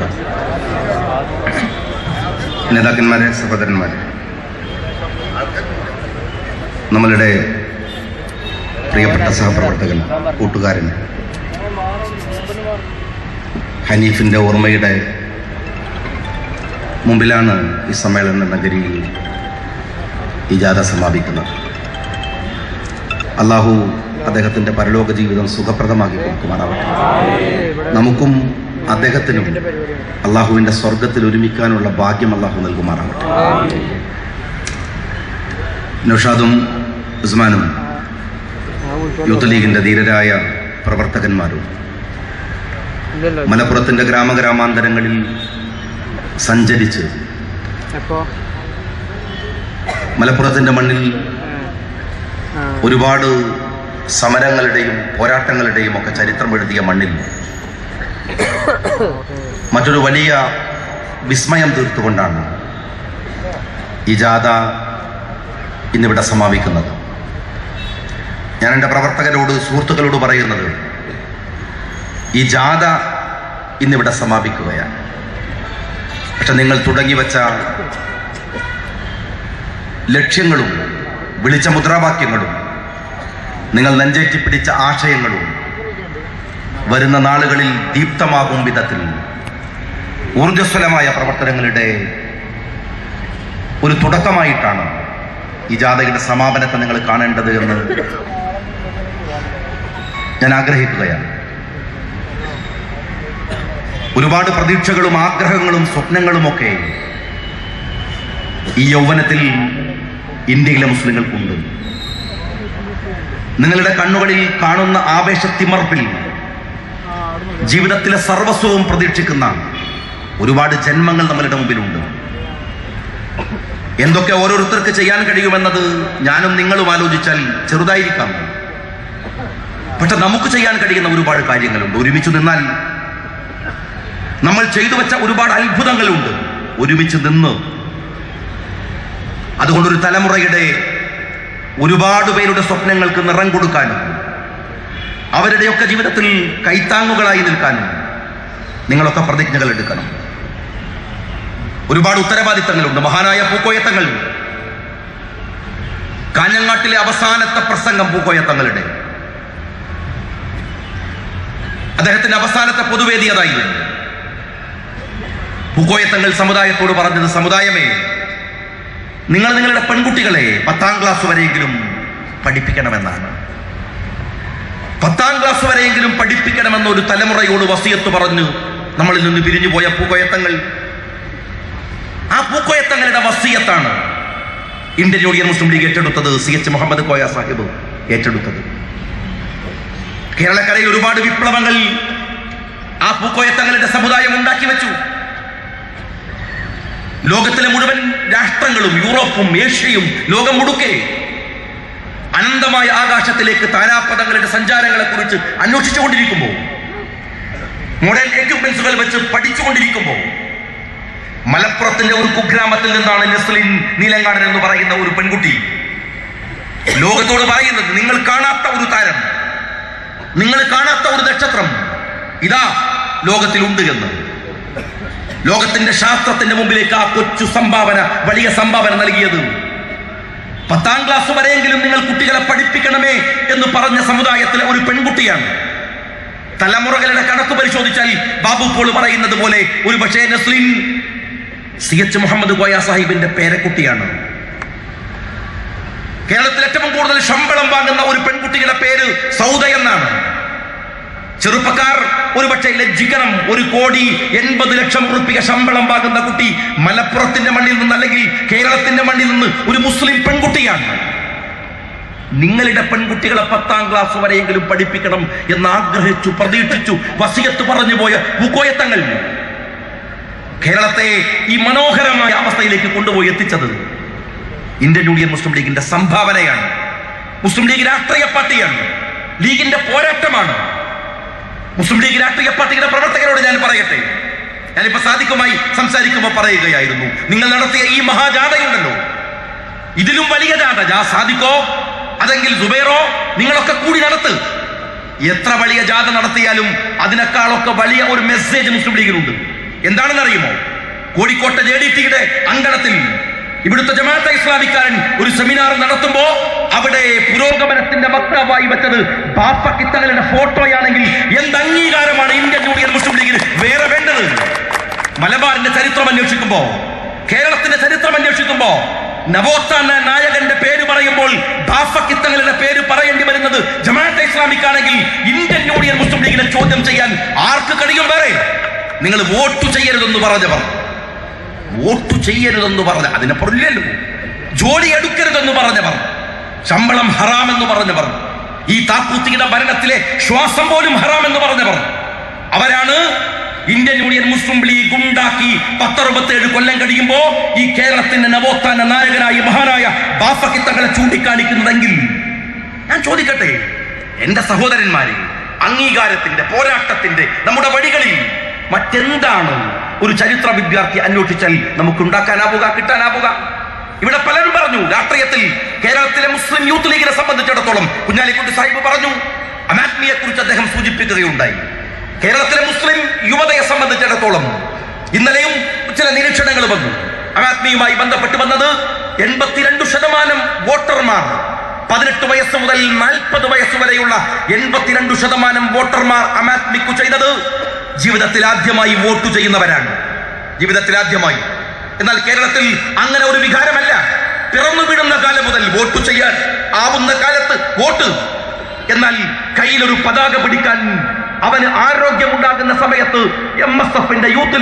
വബറകാതുഹു. നേതാക്കന്മാരെ, സഹോദരന്മാരെ, നമ്മളുടെ പ്രിയപ്പെട്ട സഹപ്രവർത്തകൻ, കൂട്ടുകാരൻ ഹനീഫിൻ്റെ ഓർമ്മയുടെ മുമ്പിലാണ് ഈ സമ്മേളന നഗരിയിൽ ഈ ജാഥ സമാപിക്കുന്നത്. അള്ളാഹു അദ്ദേഹത്തിൻ്റെ പരലോക ജീവിതം സുഖപ്രദമാക്കി കൊടുക്കുമാറാവട്ടെ. നമുക്കും അദ്ദേഹത്തിനും അള്ളാഹുവിൻ്റെ സ്വർഗത്തിൽ ഒരുമിക്കാനുള്ള ഭാഗ്യം അള്ളാഹു നൽകുമാറാവട്ടെ. നൗഷാദും ഉസ്മാനും യൂത്ത് ലീഗിൻ്റെ ധീരരായ പ്രവർത്തകന്മാരും മലപ്പുറത്തിൻ്റെ ഗ്രാമഗ്രാമാന്തരങ്ങളിൽ സഞ്ചരിച്ച് മലപ്പുറത്തിൻ്റെ മണ്ണിൽ ഒരുപാട് സമരങ്ങളുടെയും പോരാട്ടങ്ങളുടെയും ഒക്കെ ചരിത്രം എഴുതിയ മണ്ണിൽ മറ്റൊരു വലിയ വിസ്മയം തീർത്തുകൊണ്ടാണ് ഈ ജാഥ ഇന്നിവിടെ സമാപിക്കുന്നത്. ഞാൻ എൻ്റെ പ്രവർത്തകരോട്, സുഹൃത്തുക്കളോട് പറയുന്നത്, ഈ ജാഥ ഇന്നിവിടെ സമാപിക്കുകയാണ്. പക്ഷെ നിങ്ങൾ തുടങ്ങി വച്ച ലക്ഷ്യങ്ങളും വിളിച്ച മുദ്രാവാക്യങ്ങളും നിങ്ങൾ നെഞ്ചേറ്റി പിടിച്ച ആശയങ്ങളും വരുന്ന നാളുകളിൽ ദീപ്തമാകും വിധത്തിൽ ഊർജ്ജസ്വലമായ പ്രവർത്തനങ്ങളുടെ ഒരു തുടക്കമായിട്ടാണ് ഈ ജാഥയുടെ സമാപനത്തെ നിങ്ങൾ കാണേണ്ടത് എന്ന് ഞാൻ ആഗ്രഹിക്കുകയാണ്. ഒരുപാട് പ്രതീക്ഷകളും ആഗ്രഹങ്ങളും സ്വപ്നങ്ങളുമൊക്കെ ഈ യൗവനത്തിൽ ഇന്ത്യയിലെ മുസ്ലിങ്ങൾക്കുണ്ട്. നിങ്ങളുടെ കണ്ണുകളിൽ കാണുന്ന ആവേശത്തിമർപ്പിൽ ജീവിതത്തിലെ സർവസ്വവും പ്രതീക്ഷിക്കുന്ന ഒരുപാട് ജന്മങ്ങൾ നമ്മളുടെ മുമ്പിലുണ്ട്. എന്തൊക്കെ ഓരോരുത്തർക്ക് ചെയ്യാൻ കഴിയുമെന്നത് ഞാനും നിങ്ങളും ആലോചിച്ചാൽ ചെറുതായിരിക്കാം. പക്ഷെ നമുക്ക് ചെയ്യാൻ കഴിയുന്ന ഒരുപാട് കാര്യങ്ങളുണ്ട്. ഒരുമിച്ച് നിന്നാൽ നമ്മൾ ചെയ്തു വെച്ച ഒരുപാട് അത്ഭുതങ്ങളുണ്ട്. ഒരുമിച്ച് നിന്ന് അതുകൊണ്ടൊരു തലമുറയുടെ ഒരുപാട് പേരുടെ സ്വപ്നങ്ങൾക്ക് നിറം കൊടുക്കാനും അവരുടെയൊക്കെ ജീവിതത്തിൽ കൈത്താങ്ങുകളായി നിൽക്കാനും നിങ്ങളൊക്കെ പ്രതിജ്ഞകൾ എടുക്കണം. ഒരുപാട് ഉത്തരവാദിത്തങ്ങളുണ്ട്. മഹാനായ പൂക്കോയത്തങ്ങൾ, കാഞ്ഞങ്ങാട്ടിലെ അവസാനത്തെ പ്രസംഗം പൂക്കോയത്തങ്ങളുടെ, അദ്ദേഹത്തിന്റെ അവസാനത്തെ പൊതുവേദി അതായിരുന്നു. പൂക്കോയത്തങ്ങൾ സമുദായത്തോട് പറഞ്ഞത്, സമുദായമേ, നിങ്ങൾ നിങ്ങളുടെ പെൺകുട്ടികളെ 10ാം ക്ലാസ് വരെയെങ്കിലും പഠിപ്പിക്കണമെന്നാണ്. 10ാം ക്ലാസ് വരെയെങ്കിലും പഠിപ്പിക്കണമെന്ന ഒരു തലമുറയോട് വസിയത്ത് പറഞ്ഞു നമ്മളിൽ നിന്ന് പിരിഞ്ഞു പോയ പൂക്കോയത്തങ്ങൾ. ആ പൂക്കോയത്തങ്ങളുടെ വസിയത്താണ് ഇന്ത്യൻ യൂണിയൻ മുസ്ലിം ലീഗ് ഏറ്റെടുത്തത്. CH മുഹമ്മദ് കോയ സാഹിബ് ഏറ്റെടുത്തത്. കേരളക്കരയിൽ ഒരുപാട് വിപ്ലവങ്ങൾ ആ പൂക്കോയത്തങ്ങളുടെ സമുദായം ഉണ്ടാക്കി വെച്ചു. ലോകത്തിലെ മുഴുവൻ രാഷ്ട്രങ്ങളും, യൂറോപ്പും ഏഷ്യയും ലോകം മുഴുക്കെ അനന്തമായ ആകാശത്തിലേക്ക് താരാപഥങ്ങളുടെ സഞ്ചാരങ്ങളെ കുറിച്ച് അന്വേഷിച്ചുകൊണ്ടിരിക്കുമ്പോൾ, മോഡേൺ എക്യുപ്മെന്റ്സുകൾ വെച്ച് പഠിച്ചുകൊണ്ടിരിക്കുമ്പോൾ, മലപ്പുറത്തിന്റെ ഒരു കുഗ്രാമത്തിൽ നിന്നാണ് നെസ്ലിൻ നീലങ്കാടൻ എന്ന് പറയുന്ന ഒരു പെൺകുട്ടി ലോകത്തോട് പറയുന്നത്, നിങ്ങൾ കാണാത്ത ഒരു താരം, നിങ്ങൾ കാണാത്ത ഒരു നക്ഷത്രം ഇതാ ലോകത്തിലുണ്ട് എന്ന്. ലോകത്തിന്റെ ശാസ്ത്രത്തിന്റെ മുമ്പിലേക്ക് ആ കൊച്ചു സംഭാവന, വലിയ സംഭാവന നൽകിയത് 10ാം ക്ലാസ് വരെയെങ്കിലും നിങ്ങൾ കുട്ടികളെ പഠിപ്പിക്കണമേ എന്ന് പറഞ്ഞ സമുദായത്തിലെ ഒരു പെൺകുട്ടിയാണ്. തലമുറകളുടെ കണക്ക് പരിശോധിച്ചാൽ ബാബു പോൾ പറയുന്നത് പോലെ ഒരു പക്ഷേ നസ്ലിൻ CH മുഹമ്മദ് കോയ സാഹിബിന്റെ പേരക്കുട്ടിയാണ്. കേരളത്തിൽ ഏറ്റവും കൂടുതൽ ശമ്പളം വാങ്ങുന്ന ഒരു പെൺകുട്ടിയുടെ പേര് സൗദ എന്നാണ്. ചെറുപ്പക്കാർ ഒരുപക്ഷെ ലജ്ജിക്കണം. 1,80,00,000 രൂപ ശമ്പളം വാങ്ങുന്ന കുട്ടി മലപ്പുറത്തിന്റെ മണ്ണിൽ നിന്ന്, അല്ലെങ്കിൽ കേരളത്തിന്റെ മണ്ണിൽ നിന്ന് ഒരു മുസ്ലിം പെൺകുട്ടിയാണ്. നിങ്ങളുടെ പെൺകുട്ടികളെ 10ാം ക്ലാസ് വരെയെങ്കിലും പഠിപ്പിക്കണം എന്ന് ആഗ്രഹിച്ചു, പ്രതീക്ഷിച്ചു, വസിയത്ത് പറഞ്ഞു പോയ പൂക്കോയത്തങ്ങൾ കേരളത്തെ ഈ മനോഹരമായ അവസ്ഥയിലേക്ക് കൊണ്ടുപോയി എത്തിച്ചത് ഇന്ത്യൻ യൂണിയൻ മുസ്ലിം ലീഗിന്റെ സംഭാവനയാണ്. മുസ്ലിം ലീഗ് രാഷ്ട്രീയ പാർട്ടിയാണ്, ലീഗിന്റെ പോരാട്ടമാണ്. മുസ്ലിം ലീഗ് രാഷ്ട്രീയ പാർട്ടിയുടെ പ്രവർത്തകരോട് ഞാൻ പറയട്ടെ, ഞാനിപ്പോ സാദിഖുമായി സംസാരിക്കുമ്പോൾ പറയുകയായിരുന്നു, നിങ്ങൾ നടത്തിയ ഈ മഹാജാഥയുണ്ടല്ലോ, ഇതിലും വലിയ ജാഥ സാദിഖോ അതെങ്കിൽ സുബൈറോ നിങ്ങളൊക്കെ കൂടി നടത്ത്. എത്ര വലിയ ജാഥ നടത്തിയാലും അതിനേക്കാളൊക്കെ വലിയ ഒരു മെസ്സേജ് മുസ്ലിം ലീഗിനുണ്ട്. എന്താണെന്ന് അറിയുമോ? കോഴിക്കോട്ടെ JDT-യുടെ അങ്കണത്തിൽ ഇവിടുത്തെ ജമാഅത്തെ ഇസ്ലാമിക്കാരൻ ഒരു സെമിനാർ നടത്തുമ്പോ അവിടെ പുരോഗമനത്തിന്റെ വക്താവായി വെച്ചത് ബാപ്പക്ക് തങ്ങളുടെ ഫോട്ടോയാണെങ്കിൽ എന്ത് അംഗീകാരമാണ് ഇന്ത്യൻ യൂണിയൻ മുസ്ലിം ലീഗിന് വേറെ വേണ്ടത്? മലബാറിന്റെ ചരിത്രം അന്വേഷിക്കുമ്പോ, കേരളത്തിന്റെ ചരിത്രം അന്വേഷിക്കുമ്പോ നവോത്ഥാന നായകന്റെ പേര് പറയുമ്പോൾ ബാഫക്ക് തങ്ങളുടെ പേര് പറയേണ്ടി വരുന്നത് ജമാഅത്തെ ഇസ്ലാമിക്കാണെങ്കിൽ ഇന്ത്യൻ യൂണിയൻ മുസ്ലിം ലീഗിനെ ചോദ്യം ചെയ്യാൻ ആർക്ക് കഴിയും? വേറെ നിങ്ങൾ വോട്ട് ചെയ്യരുതെന്ന് പറഞ്ഞവർ, വോട്ട് ചെയ്യരുതെന്ന് പറഞ്ഞ അതിനപ്പുറമില്ലല്ലോ, ജോലി എടുക്കരുതെന്ന് പറഞ്ഞവർ, ശമ്പളം ഹറാമെന്ന് പറഞ്ഞവർ, ഈ താക്കൂത്തിയുടെ ഭരണത്തിലെ ശ്വാസം പോലും ഹറാമെന്ന് പറഞ്ഞവർ, അവരാണ് ഇന്ത്യൻ യൂണിയൻ മുസ്ലിം ലീഗ് ഉണ്ടാക്കി 10-67 കൊല്ലം കഴിയുമ്പോ ഈ കേരളത്തിന്റെ നവോത്ഥാന നായകനായ മഹാനായ ബാഫക്ക് തങ്ങളെ ചൂണ്ടിക്കാണിക്കുന്നതെങ്കിൽ ഞാൻ ചോദിക്കട്ടെ, എന്റെ സഹോദരന്മാരെ, അംഗീകാരത്തിന്റെ പോരാട്ടത്തിന്റെ നമ്മുടെ വഴികളിൽ മറ്റെന്താണ് ഒരു ചരിത്ര വിദ്യാർത്ഥി അന്വേഷിച്ചാൽ നമുക്ക് ഉണ്ടാക്കാനാവുക, കിട്ടാനാവുക? ഇവിടെ പലരും പറഞ്ഞു, രാഷ്ട്രീയത്തിൽ കേരളത്തിലെ മുസ്ലിം യൂത്ത് ലീഗിനെ സംബന്ധിച്ചിടത്തോളം കുഞ്ഞാലിക്കുട്ടി സാഹിബ് പറഞ്ഞു, അമാത്മിയെ കുറിച്ച് അദ്ദേഹം സൂചിപ്പിക്കുകയുണ്ടായി. കേരളത്തിലെ മുസ്ലിം യുവതയെ സംബന്ധിച്ചിടത്തോളം ഇന്നലെയും ചില നിരീക്ഷണങ്ങൾ വന്നു. അമാത്മിയുമായി ബന്ധപ്പെട്ട് വന്നത് 82% വോട്ടർമാർ, 18 വയസ്സ് മുതൽ 40 വയസ്സ് വരെയുള്ള 82% വോട്ടർമാർ അമാത്മിക്കു ചെയ്തത് ജീവിതത്തിൽ ആദ്യമായി വോട്ട് ചെയ്യുന്നവരാണ്. ജീവിതത്തിൽ ആദ്യമായി. എന്നാൽ കേരളത്തിൽ അങ്ങനെ ഒരു വികാരമല്ല. പിറന്നു വീഴുന്ന കാലം മുതൽ വോട്ട് ചെയ്യാൻ ആവുന്ന കാലത്ത് വോട്ട്. എന്നാൽ കയ്യിലൊരു പതാക പിടിക്കാൻ അവന് ആരോഗ്യമുണ്ടാകുന്ന സമയത്ത് MSF-ന്റെ യൂത്ത്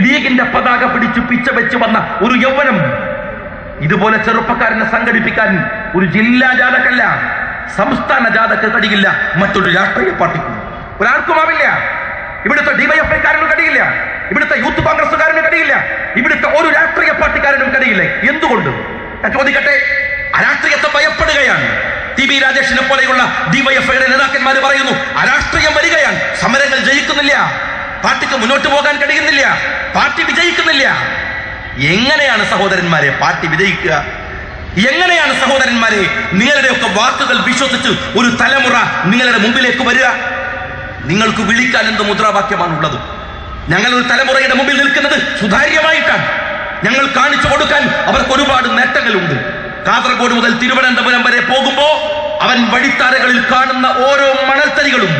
ലീഗിന്റെ പതാക പിടിച്ചു പിച്ച വെച്ച് വന്ന ഒരു യൗവനം ഇതുപോലെ ചെറുപ്പക്കാരനെ സംഘടിപ്പിക്കാൻ ഒരു ജില്ലാ ജാഥക്കല്ല, സംസ്ഥാന ജാഥക്ക് കഴിയില്ല. മറ്റൊരു രാഷ്ട്രീയ പാർട്ടിക്കും ഒരാൾക്കുമാവില്ല. ഇവിടുത്തെ DYFI-കാരനും കഴിയില്ല, ഇവിടുത്തെ യൂത്ത് കോൺഗ്രസുകാരനും കഴിയില്ല, ഇവിടുത്തെ ഒരു രാഷ്ട്രീയ പാർട്ടിക്കാരനും കഴിയില്ല. എന്തുകൊണ്ട്? ഞാൻ ചോദിക്കട്ടെ. അരാഷ്ട്രീയത്തെ ഭയപ്പെടുകയാണ്. TB രാജേഷിനെ പോലെയുള്ള DYFI-യുടെ നേതാക്കന്മാർ പറയുന്നു, അരാഷ്ട്രീയം വരികയാണ്, സമരങ്ങൾ ജയിക്കുന്നില്ല, പാർട്ടിക്ക് മുന്നോട്ട് പോകാൻ കഴിയുന്നില്ല, പാർട്ടി വിജയിക്കുന്നില്ല. എങ്ങനെയാണ് സഹോദരന്മാരെ പാർട്ടി വിജയിക്കുക? എങ്ങനെയാണ് സഹോദരന്മാരെ നിങ്ങളുടെയൊക്കെ വാക്കുകൾ വിശ്വസിച്ച് ഒരു തലമുറ നിങ്ങളുടെ മുമ്പിലേക്ക് വരിക? നിങ്ങൾക്ക് വിളിക്കാൻ എന്ത് മുദ്രാവാക്യമാണുള്ളത്? ഞങ്ങൾ ഒരു തലമുറയുടെ മുമ്പിൽ നിൽക്കുന്നത് സുതാര്യമായിട്ടാണ്. ഞങ്ങൾ കാണിച്ചു കൊടുക്കാൻ അവർക്ക് ഒരുപാട് നേട്ടങ്ങളുണ്ട്. കാസർഗോഡ് മുതൽ തിരുവനന്തപുരം വരെ പോകുമ്പോ അവൻ വഴിത്താരകളിൽ കാണുന്ന ഓരോ മണൽത്തരികളും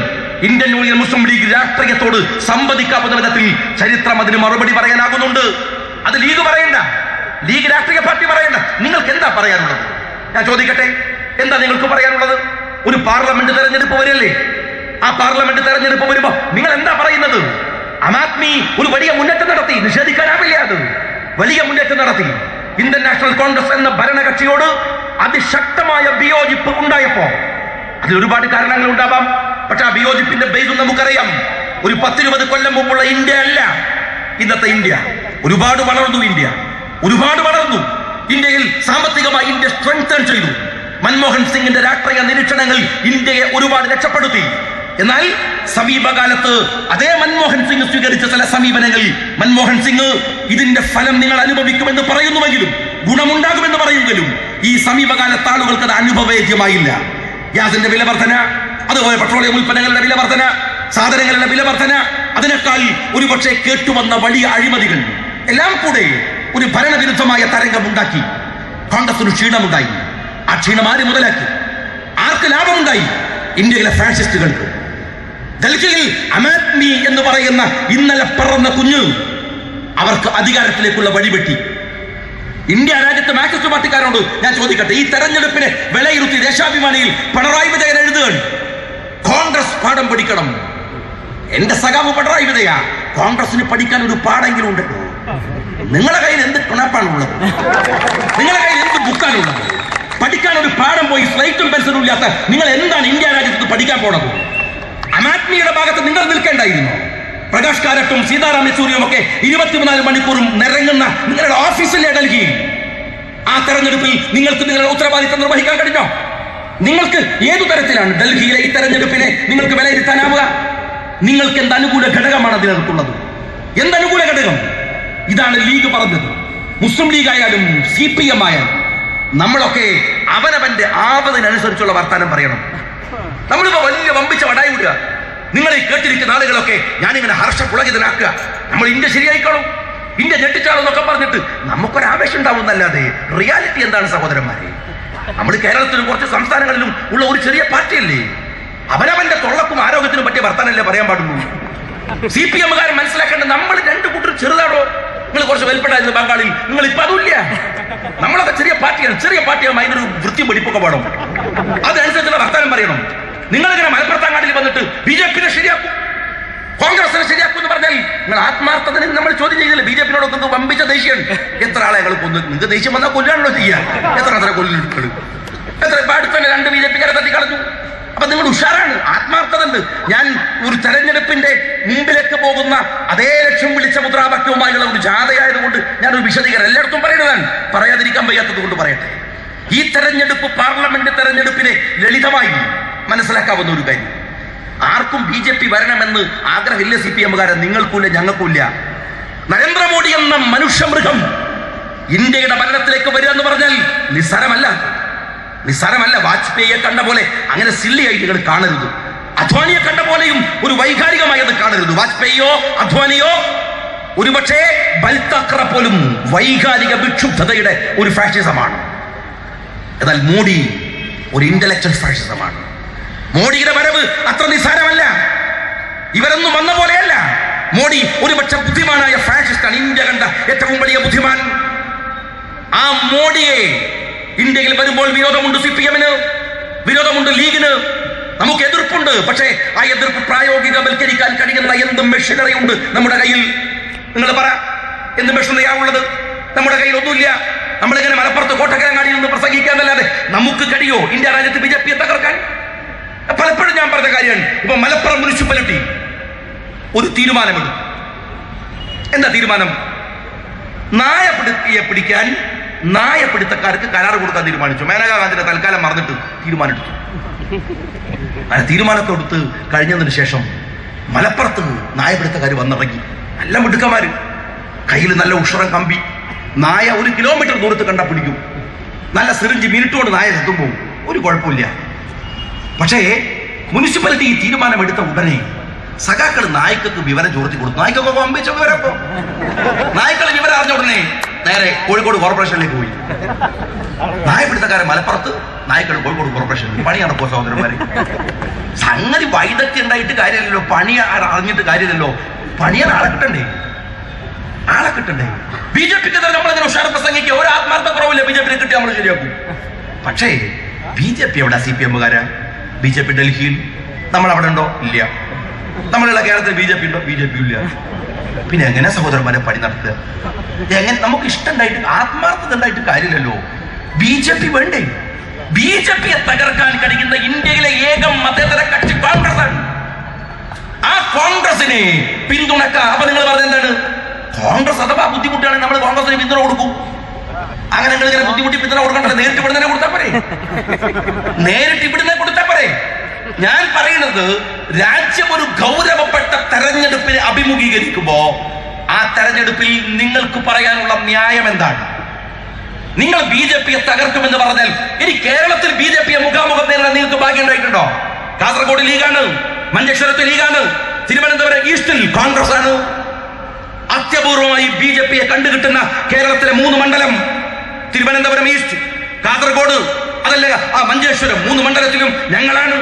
ഇന്ത്യൻ യൂണിയൻ മുസ്ലിം ലീഗ് രാഷ്ട്രീയത്തോട് സംവദിക്കാവുന്ന വിധത്തിൽ ചരിത്രം അതിന് മറുപടി പറയാനാകുന്നുണ്ട്. അത് ലീഗ് പറയണ്ട, ലീഗ് രാഷ്ട്രീയ പാർട്ടി പറയണ്ട. നിങ്ങൾക്ക് എന്താ പറയാനുള്ളത്? ഞാൻ ചോദിക്കട്ടെ, എന്താ നിങ്ങൾക്ക് പറയാനുള്ളത്? ഒരു പാർലമെന്റ് തെരഞ്ഞെടുപ്പ് വരില്ലേ? ആ പാർലമെന്റ് തെരഞ്ഞെടുപ്പ് വരുമ്പോ നിങ്ങൾ എന്താ പറയുന്നത്? അമാത്മി ഒരു വലിയ മുന്നേറ്റം നടത്തി, നിഷേധിക്കാനാവില്ല. അത് വലിയ മുന്നേറ്റം നടത്തി. ഇന്ത്യൻ നാഷണൽ കോൺഗ്രസ് എന്ന ഭരണകക്ഷിയോട് അതിശക്തമായ വിയോജിപ്പ് ഉണ്ടായപ്പോ അതിൽ ഒരുപാട് കാരണങ്ങൾ ഉണ്ടാവാം. പക്ഷെ ആ വിയോജിപ്പിന്റെ ബേസ് നമുക്കറിയാം. ഒരു 10-20 കൊല്ലം മുമ്പുള്ള ഇന്ത്യ അല്ല ഇന്നത്തെ ഇന്ത്യ. ഒരുപാട് വളർന്നു ഇന്ത്യ, ഒരുപാട് വളർന്നു. ഇന്ത്യയിൽ സാമ്പത്തികമായി ഇന്ത്യ സ്ട്രെങ്തൻ ചെയ്തു. മൻമോഹൻ സിംഗിന്റെ രാഷ്ട്രീയ നിരീക്ഷണങ്ങൾ ഇന്ത്യയെ ഒരുപാട് രക്ഷപ്പെടുത്തി. എന്നാൽ സമീപകാലത്ത് അതേ മൻമോഹൻ സിംഗ് സ്വീകരിച്ച ചില സമീപനങ്ങൾ, മൻമോഹൻ സിംഗ് ഇതിന്റെ ഫലം നിങ്ങൾ അനുഭവിക്കുമെന്ന് പറയുന്നുവെങ്കിലും, ഗുണമുണ്ടാകുമെന്ന് പറയുമെങ്കിലും, ഈ സമീപകാലത്ത് ആളുകൾക്ക് അത് അനുഭവേദ്യമായില്ല. ഗ്യാസിന്റെ വില വർധന, അതുപോലെ പെട്രോളിയം ഉൽപ്പന്നങ്ങളുടെ വില വർധന, സാധനങ്ങളുടെ വില വർധന, അതിനേക്കാൾ ഒരുപക്ഷെ കേട്ടുവന്ന വലിയ അഴിമതികൾ എല്ലാം കൂടെ ഒരു ഭരണവിരുദ്ധമായ തരംഗം ഉണ്ടാക്കി. കോൺഗ്രസിന് ക്ഷീണമുണ്ടായി. ആ ക്ഷീണം ആര് മുതലാക്കി? ആർക്ക് ലാഭമുണ്ടായി? ഇന്ത്യയിലെ ഫാഷിസ്റ്റുകൾക്ക്. ഡൽഹിയിൽ അമാത്മി എന്ന് പറയുന്ന ഇന്നലെ പറന്ന കുഞ്ഞ് അവർക്ക് അധികാരത്തിലേക്കുള്ള വഴിവെട്ടി. ഇന്ത്യ രാജ്യത്തെ മാർക്സിസ്റ്റ് പാർട്ടിക്കാരോട് ഞാൻ ചോദിക്കട്ടെ, ഈ തെരഞ്ഞെടുപ്പിനെ വിലയിരുത്തി ദേശാഭിമാനിയിൽ പിണറായി വിജയൻ എഴുതുകയാണ്, കോൺഗ്രസ് പാഠം പഠിക്കണം. എന്റെ സഖാവ് പിണറായി വിജയ, കോൺഗ്രസിന് പഠിക്കാൻ ഒരു പാടെങ്കിലും ഉണ്ടല്ലോ. നിങ്ങളുടെ കയ്യിൽ എന്ത് പിണപ്പാണുള്ളത്? നിങ്ങളുടെ കയ്യിൽ എന്ത് ബുക്കാണുള്ളത്? പഠിക്കാൻ ഒരു പാഠം പോയി സ്ലൈറ്റും പെൻസിലും ഇല്ലാത്ത നിങ്ങൾ എന്താണ് ഇന്ത്യ രാജ്യത്ത് പഠിക്കാൻ പോണത്? അമാത്മിയുടെ ഭാഗത്ത് നിങ്ങൾ നിൽക്കേണ്ടായിരുന്നു. പ്രകാശ് കാരട്ടും സീതാറാം യെച്ചൂരിയും ഒക്കെ 24 മണിക്കൂറും നിറങ്ങുന്ന നിങ്ങളുടെ ഓഫീസിലെ ഡൽഹിയിൽ ആ തെരഞ്ഞെടുപ്പിൽ നിങ്ങൾക്ക് നിങ്ങളുടെ ഉത്തരവാദിത്തം നിർവഹിക്കാൻ കഴിഞ്ഞോ? നിങ്ങൾക്ക് ഏതു തരത്തിലാണ് ഡൽഹിയിലെ ഈ തെരഞ്ഞെടുപ്പിനെ നിങ്ങൾക്ക് വിലയിരുത്താനാവുക? നിങ്ങൾക്ക് എന്ത് അനുകൂല ഘടകമാണ് അതിനകത്തുള്ളത്? എന്തനുകൂല ഘടകം? ഇതാണ് ലീഗ് പറഞ്ഞത്. മുസ്ലിം ലീഗ് ആയാലും CPM ആയാലും നമ്മളൊക്കെ അവനവന്റെ ആപതിനനുസരിച്ചുള്ള വർത്താനം പറയണം. നമ്മളിപ്പോ വലിയ വമ്പിച്ച വടായി വിടുക. നിങ്ങൾ ഈ കേട്ടിരിക്കുന്ന ആളുകളൊക്കെ ഞാനിങ്ങനെ ഹർഷപുളകിതനാക്കുക, നമ്മൾ ഇന്ത്യ ശരിയായിക്കോളും, ഇന്ത്യ ഞെട്ടിച്ചാളെന്നൊക്കെ പറഞ്ഞിട്ട് നമുക്കൊരാവേശം ഉണ്ടാവുന്നല്ലാതെ റിയാലിറ്റി എന്താണ് സഹോദരന്മാരെ? നമ്മൾ കേരളത്തിലും കുറച്ച് സംസ്ഥാനങ്ങളിലും ഉള്ള ഒരു ചെറിയ പാർട്ടിയല്ലേ, അവനവന്റെ തൊള്ളക്കും ആരോഗ്യത്തിനും പറ്റിയ വർത്താനല്ലേ പറയാൻ പാടുള്ളൂ. CPM-കാരൻ മനസ്സിലാക്കേണ്ടത് നമ്മൾ രണ്ടു കൂട്ടർ ചെറുതാണോ, നിങ്ങൾ കുറച്ച് വെൽപ്പെട്ടായിരുന്നു ബംഗാളിൽ, നിങ്ങൾ ഇപ്പൊ അതുമില്ല. നമ്മളൊക്കെ ചെറിയ പാർട്ടിയാണ്, ചെറിയ പാർട്ടിയാകുമ്പോൾ അതിനൊരു വൃത്തി പഠിപ്പൊക്കെ പാടും, അതനുസരിച്ചുള്ള വർത്താനം പറയണം. നിങ്ങളിങ്ങനെ മലപ്പുറത്താങ്ങാടിൽ വന്നിട്ട് BJP-നെ ശരിയാക്കും, കോൺഗ്രസിനെ ശരിയാക്കും എന്ന് പറഞ്ഞാൽ നിങ്ങൾ ആത്മാർത്ഥത്തിന് നമ്മൾ ചോദ്യം ചെയ്തില്ല. BJP-നോടൊക്കെ വമ്പിച്ച ദേഷ്യമാണ്. എത്ര ആളെ ഞങ്ങൾ കൊന്നു? നിങ്ങൾക്ക് ദേഷ്യം വന്നാൽ കൊല്ലാണല്ലോ ചെയ്യുക. എത്ര കൊല്ലുകൾ, എത്ര അടുത്തന്നെ 2 BJP-കാരെ തട്ടിക്കളഞ്ഞു. അപ്പൊ നിങ്ങൾ ഉഷാറാണ്, ആത്മാർത്ഥത ഉണ്ട്. ഞാൻ ഒരു തെരഞ്ഞെടുപ്പിന്റെ മുമ്പിലേക്ക് പോകുന്ന അതേ ലക്ഷ്യം വിളിച്ച മുദ്രാവാക്യവുമായുള്ള ഒരു ജാഥയായതുകൊണ്ട് ഞാനൊരു വിശദീകരണം എല്ലായിടത്തും പറയുന്നതാണ്, പറയാതിരിക്കാൻ വയ്യാത്തത് കൊണ്ട് പറയട്ടെ. ഈ തെരഞ്ഞെടുപ്പ് പാർലമെന്റ് തെരഞ്ഞെടുപ്പിനെ ലളിതമായി മനസ്സിലാക്കാവുന്ന ഒരു കാര്യം. ആർക്കും BJP വരണമെന്ന് ആഗ്രഹമില്ല. CPM-കാരൻ നിങ്ങൾക്കുമില്ല, ഞങ്ങൾക്കുമില്ല. നരേന്ദ്രമോദി എന്ന മനുഷ്യമൃഗം ഇന്ത്യയുടെ ഭരണത്തിലേക്ക് വരിക എന്ന് പറഞ്ഞാൽ നിസ്സാരമല്ല. വാജ്പേയിയെ കണ്ട പോലെ അങ്ങനെ സില്ലിയായി നിങ്ങൾ കാണരുത്. അദ്വാനിയെ കണ്ട പോലെയും ഒരു വൈകാരികമായി അത് കാണരുത്. വാജ്പേയിയോ അദ്വാനിയോ ഒരുപക്ഷേ ബൽതാക്കറ പോലും വൈകാരിക വിക്ഷുബ്ധതയുടെ ഒരു ഫാഷിസമാണ്. എന്നാൽ മോഡി ഒരു ഇന്റലക്ച്വൽ ഫാഷിസമാണ്. മോഡിയുടെ വരവ് അത്ര നിസ്സാരമല്ല. ഇവരൊന്നും വന്ന പോലെയല്ല. മോഡി ഒരുപക്ഷെ ബുദ്ധിമാനായ ഫാഷിസ്റ്റാണ്, ഇന്ത്യ കണ്ട ഏറ്റവും വലിയ ബുദ്ധിമാൻ. ആ മോഡിയെ ഇന്ത്യയിൽ വരുമ്പോൾ വിരോധമുണ്ട് CPM-ന്, വിരോധമുണ്ട് ലീഗിന്, നമുക്ക് എതിർപ്പുണ്ട്. പക്ഷേ ആ എതിർപ്പ് പ്രായോഗികവൽക്കരിക്കാൻ കഴിയുന്ന എന്ത് മെഷീനറി ഉണ്ട് നമ്മുടെ കയ്യിൽ? നിങ്ങൾ പറ, എന്ത് മെഷീനറിയാണുള്ളത്? നമ്മുടെ കയ്യിൽ ഒന്നുമില്ല. നമ്മളിങ്ങനെ മലപ്പുറത്ത് കോട്ടക്കരങ്ങാടിയിൽ നിന്ന് പ്രസംഗിക്കാന്നല്ലാതെ നമുക്ക് കഴിയോ ഇന്ത്യ രാജ്യത്ത് BJP-യെ തകർക്കാൻ? പലപ്പോഴും ഞാൻ പറഞ്ഞ കാര്യമാണ്. ഇപ്പൊ മലപ്പുറം മുനിസിപ്പാലിറ്റി ഒരു തീരുമാനമെടുത്തു. എന്താ തീരുമാനം? നായപിടുത്തിയെ പിടിക്കാൻ നായപിടുത്തക്കാർക്ക് കരാർ കൊടുക്കാൻ തീരുമാനിച്ചു. മേനകാ ഗാന്ധിയുടെ തൽക്കാലം മറന്നിട്ട് തീരുമാനമെടുത്തു. അങ്ങനെ തീരുമാനത്തെടുത്ത് കഴിഞ്ഞതിന് ശേഷം മലപ്പുറത്ത് നായപിടുത്തക്കാർ വന്നിറങ്ങി. നല്ല മിടുക്കന്മാര്, കയ്യിൽ നല്ല ഉഷറം കമ്പി, നായ 1 കിലോമീറ്റർ ദൂരത്ത് കണ്ടാൽ പിടിക്കും. നല്ല സിറിഞ്ച് മിനിറ്റ് കൊണ്ട് നായ എത്തും പോകും, ഒരു കുഴപ്പമില്ല. പക്ഷേ മുനിസിപ്പാലിറ്റി ഈ തീരുമാനമെടുത്ത ഉടനെ സഖാക്കൾ നായ്ക്കൾക്ക് വിവരം ചോർത്തി കൊടുത്തു. നായ്ക്കൊക്കെ വമ്പിച്ച വിവരം. നായ്ക്കൾ വിവരം അറിഞ്ഞ ഉടനെ നേരെ കോഴിക്കോട് കോർപ്പറേഷനിലേക്ക് പോയി. നായപിടുത്തക്കാരൻ മലപ്പുറത്ത്, നായ്ക്കൾ കോഴിക്കോട് കോർപ്പറേഷനിൽ. പണി നടക്കുമോ സഹോദരന്മാരെ? സംഗതി വൈദഗ്ധ്യം ഉണ്ടായിട്ട് കാര്യമില്ലല്ലോ, പണി അറിഞ്ഞിട്ട് കാര്യമില്ലല്ലോ. പണിയാൻ ആളെ കിട്ടണ്ടേ? BJP-ക്ക് നമ്മളിങ്ങനെ ഉഷാർ പ്രസംഗിക്കുക, ഒരു ആത്മാർത്ഥ കുറവില്ല. BJP-നെ കിട്ടി നമ്മൾ ശരിയാക്കും. പക്ഷേ BJP എവിടെ? CPM-കാരാ? BJP ഡൽഹിയിൽ, നമ്മൾ അവിടെ ഉണ്ടോ? ഇല്ല. നമ്മളുള്ള കേരളത്തിൽ BJP ഉണ്ടോ? BJP ഇല്ല. പിന്നെ എങ്ങനെ സഹോദരന്മാരെ പണി നടത്തുക? എങ്ങനെ? നമുക്ക് ഇഷ്ടമുണ്ടായിട്ട് ആത്മാർത്ഥത ഉണ്ടായിട്ട് കാര്യമില്ലല്ലോ. BJP വേണ്ടേ? BJP-യെ തകർക്കാൻ കഴിയുന്ന ഇന്ത്യയിലെ ഏക മതേതര കക്ഷി കോൺഗ്രസ് ആണ്. ആ കോൺഗ്രസിനെ പിന്തുണക്കാം. അപ്പൊ നിങ്ങൾ പറഞ്ഞത് എന്താണ്? കോൺഗ്രസ് അഥവാ ബുദ്ധിമുട്ടാണെങ്കിൽ നമ്മൾ കോൺഗ്രസിന് പിന്തുണ കൊടുക്കും. അങ്ങനെ നിങ്ങൾ ഇങ്ങനെ ബുദ്ധിമുട്ടി പിന്തുണ കൊടുക്കണ്ടേ? നേരിട്ട് ഇവിടുന്ന് കൊടുത്താൽ പോരെ. ഞാൻ പറയുന്നത്, രാജ്യം ഒരു ഗൗരവപ്പെട്ട തെരഞ്ഞെടുപ്പിനെ അഭിമുഖീകരിക്കുമ്പോ ആ തെരഞ്ഞെടുപ്പിൽ നിങ്ങൾക്ക് പറയാനുള്ള ന്യായം എന്താണ്? നിങ്ങൾ BJP-യെ തകർക്കുമെന്ന് പറഞ്ഞാൽ ഇനി കേരളത്തിൽ BJP-യെ മുഖാമുഖം നേരിടാൻ നിങ്ങൾക്ക് ഭാഗ്യം ഉണ്ടായിട്ടുണ്ടോ? കാസർഗോഡ് ലീഗാണ്, മഞ്ചേശ്വരത്ത് ലീഗാണ്, തിരുവനന്തപുരം ഈസ്റ്റിൽ കോൺഗ്രസ് ആണ്. അത്യപൂർവമായി BJP-യെ കണ്ടുകിട്ടുന്ന കേരളത്തിലെ 3 മണ്ഡലം, തിരുവനന്തപുരം ഈസ്റ്റ്, കാസർഗോഡ്, അതല്ല ആ മഞ്ചേശ്വരം, 3 മണ്ഡലത്തിലും ഞങ്ങളാണ്.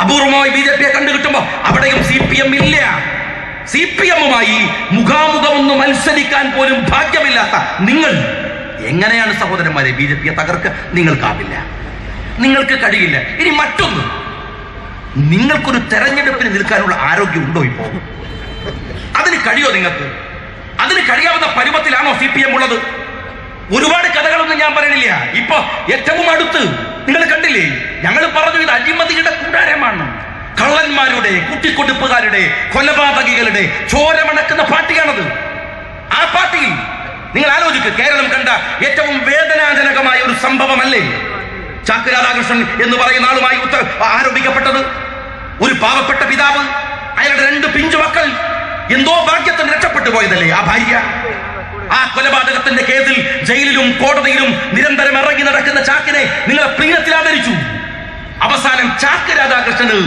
അപൂർവമായി BJP-യെ കണ്ടുകിട്ടുമ്പോ അവിടെയും CPM ഇല്ല. CPM-മായി മുഖാമുഖം ഒന്ന് മത്സരിക്കാൻ പോലും ഭാഗ്യമില്ലാത്ത നിങ്ങൾ എങ്ങനെയാണ് സഹോദരന്മാരെ BJP-യെ തകർക്കുക? നിങ്ങൾക്കാവില്ല, നിങ്ങൾക്ക് കഴിയില്ല. ഇനി മറ്റൊന്ന്, നിങ്ങൾക്കൊരു തെരഞ്ഞെടുപ്പിന് നിൽക്കാനുള്ള ആരോഗ്യം ഉണ്ടോ? ഇപ്പോ അതിന് കഴിയോ? നിങ്ങൾക്ക് അതിന് കഴിയാവുന്ന പരുവത്തിലാണോ CPM ഉള്ളത്? ഒരുപാട് കഥകളൊന്നും ഞാൻ പറയണില്ല. ഇപ്പൊ ഏറ്റവും അടുത്ത് നിങ്ങൾ കണ്ടില്ലേ, ഞങ്ങൾ പറഞ്ഞു ഇത് അഴിമതിയുടെ കൂടാരമാണ്. കള്ളന്മാരുടെ, കുട്ടിക്കൊടുപ്പുകാരുടെ, കൊലപാതകികളുടെ ചോരമണക്കുന്ന പാർട്ടിയാണത്. ആ പാർട്ടിയിൽ നിങ്ങൾ ആലോചിക്കുക, കേരളം കണ്ട ഏറ്റവും വേദനാജനകമായ ഒരു സംഭവമല്ലേ ചാക്ക് രാധാകൃഷ്ണൻ എന്ന് പറയുന്ന ആളുമായി ആരോപിക്കപ്പെട്ടത്? ഒരു പാവപ്പെട്ട പിതാവ്, അയാളുടെ 2 പിഞ്ചു മക്കൾ, എന്തോ ഭാഗ്യത്തിന് രക്ഷപ്പെട്ടു പോയതല്ലേ ആ ഭാര്യ. ആ കൊലപാതകത്തിന്റെ കേസിൽ ജയിലിലും കോടതിയിലും നിരന്തരം ഇറങ്ങി നടക്കുന്ന ചാക്കിനെ നിങ്ങളെ പ്രിയത്തിൽ ആദരിച്ചു. അവസാനം ചാക്ക് രാധാകൃഷ്ണന്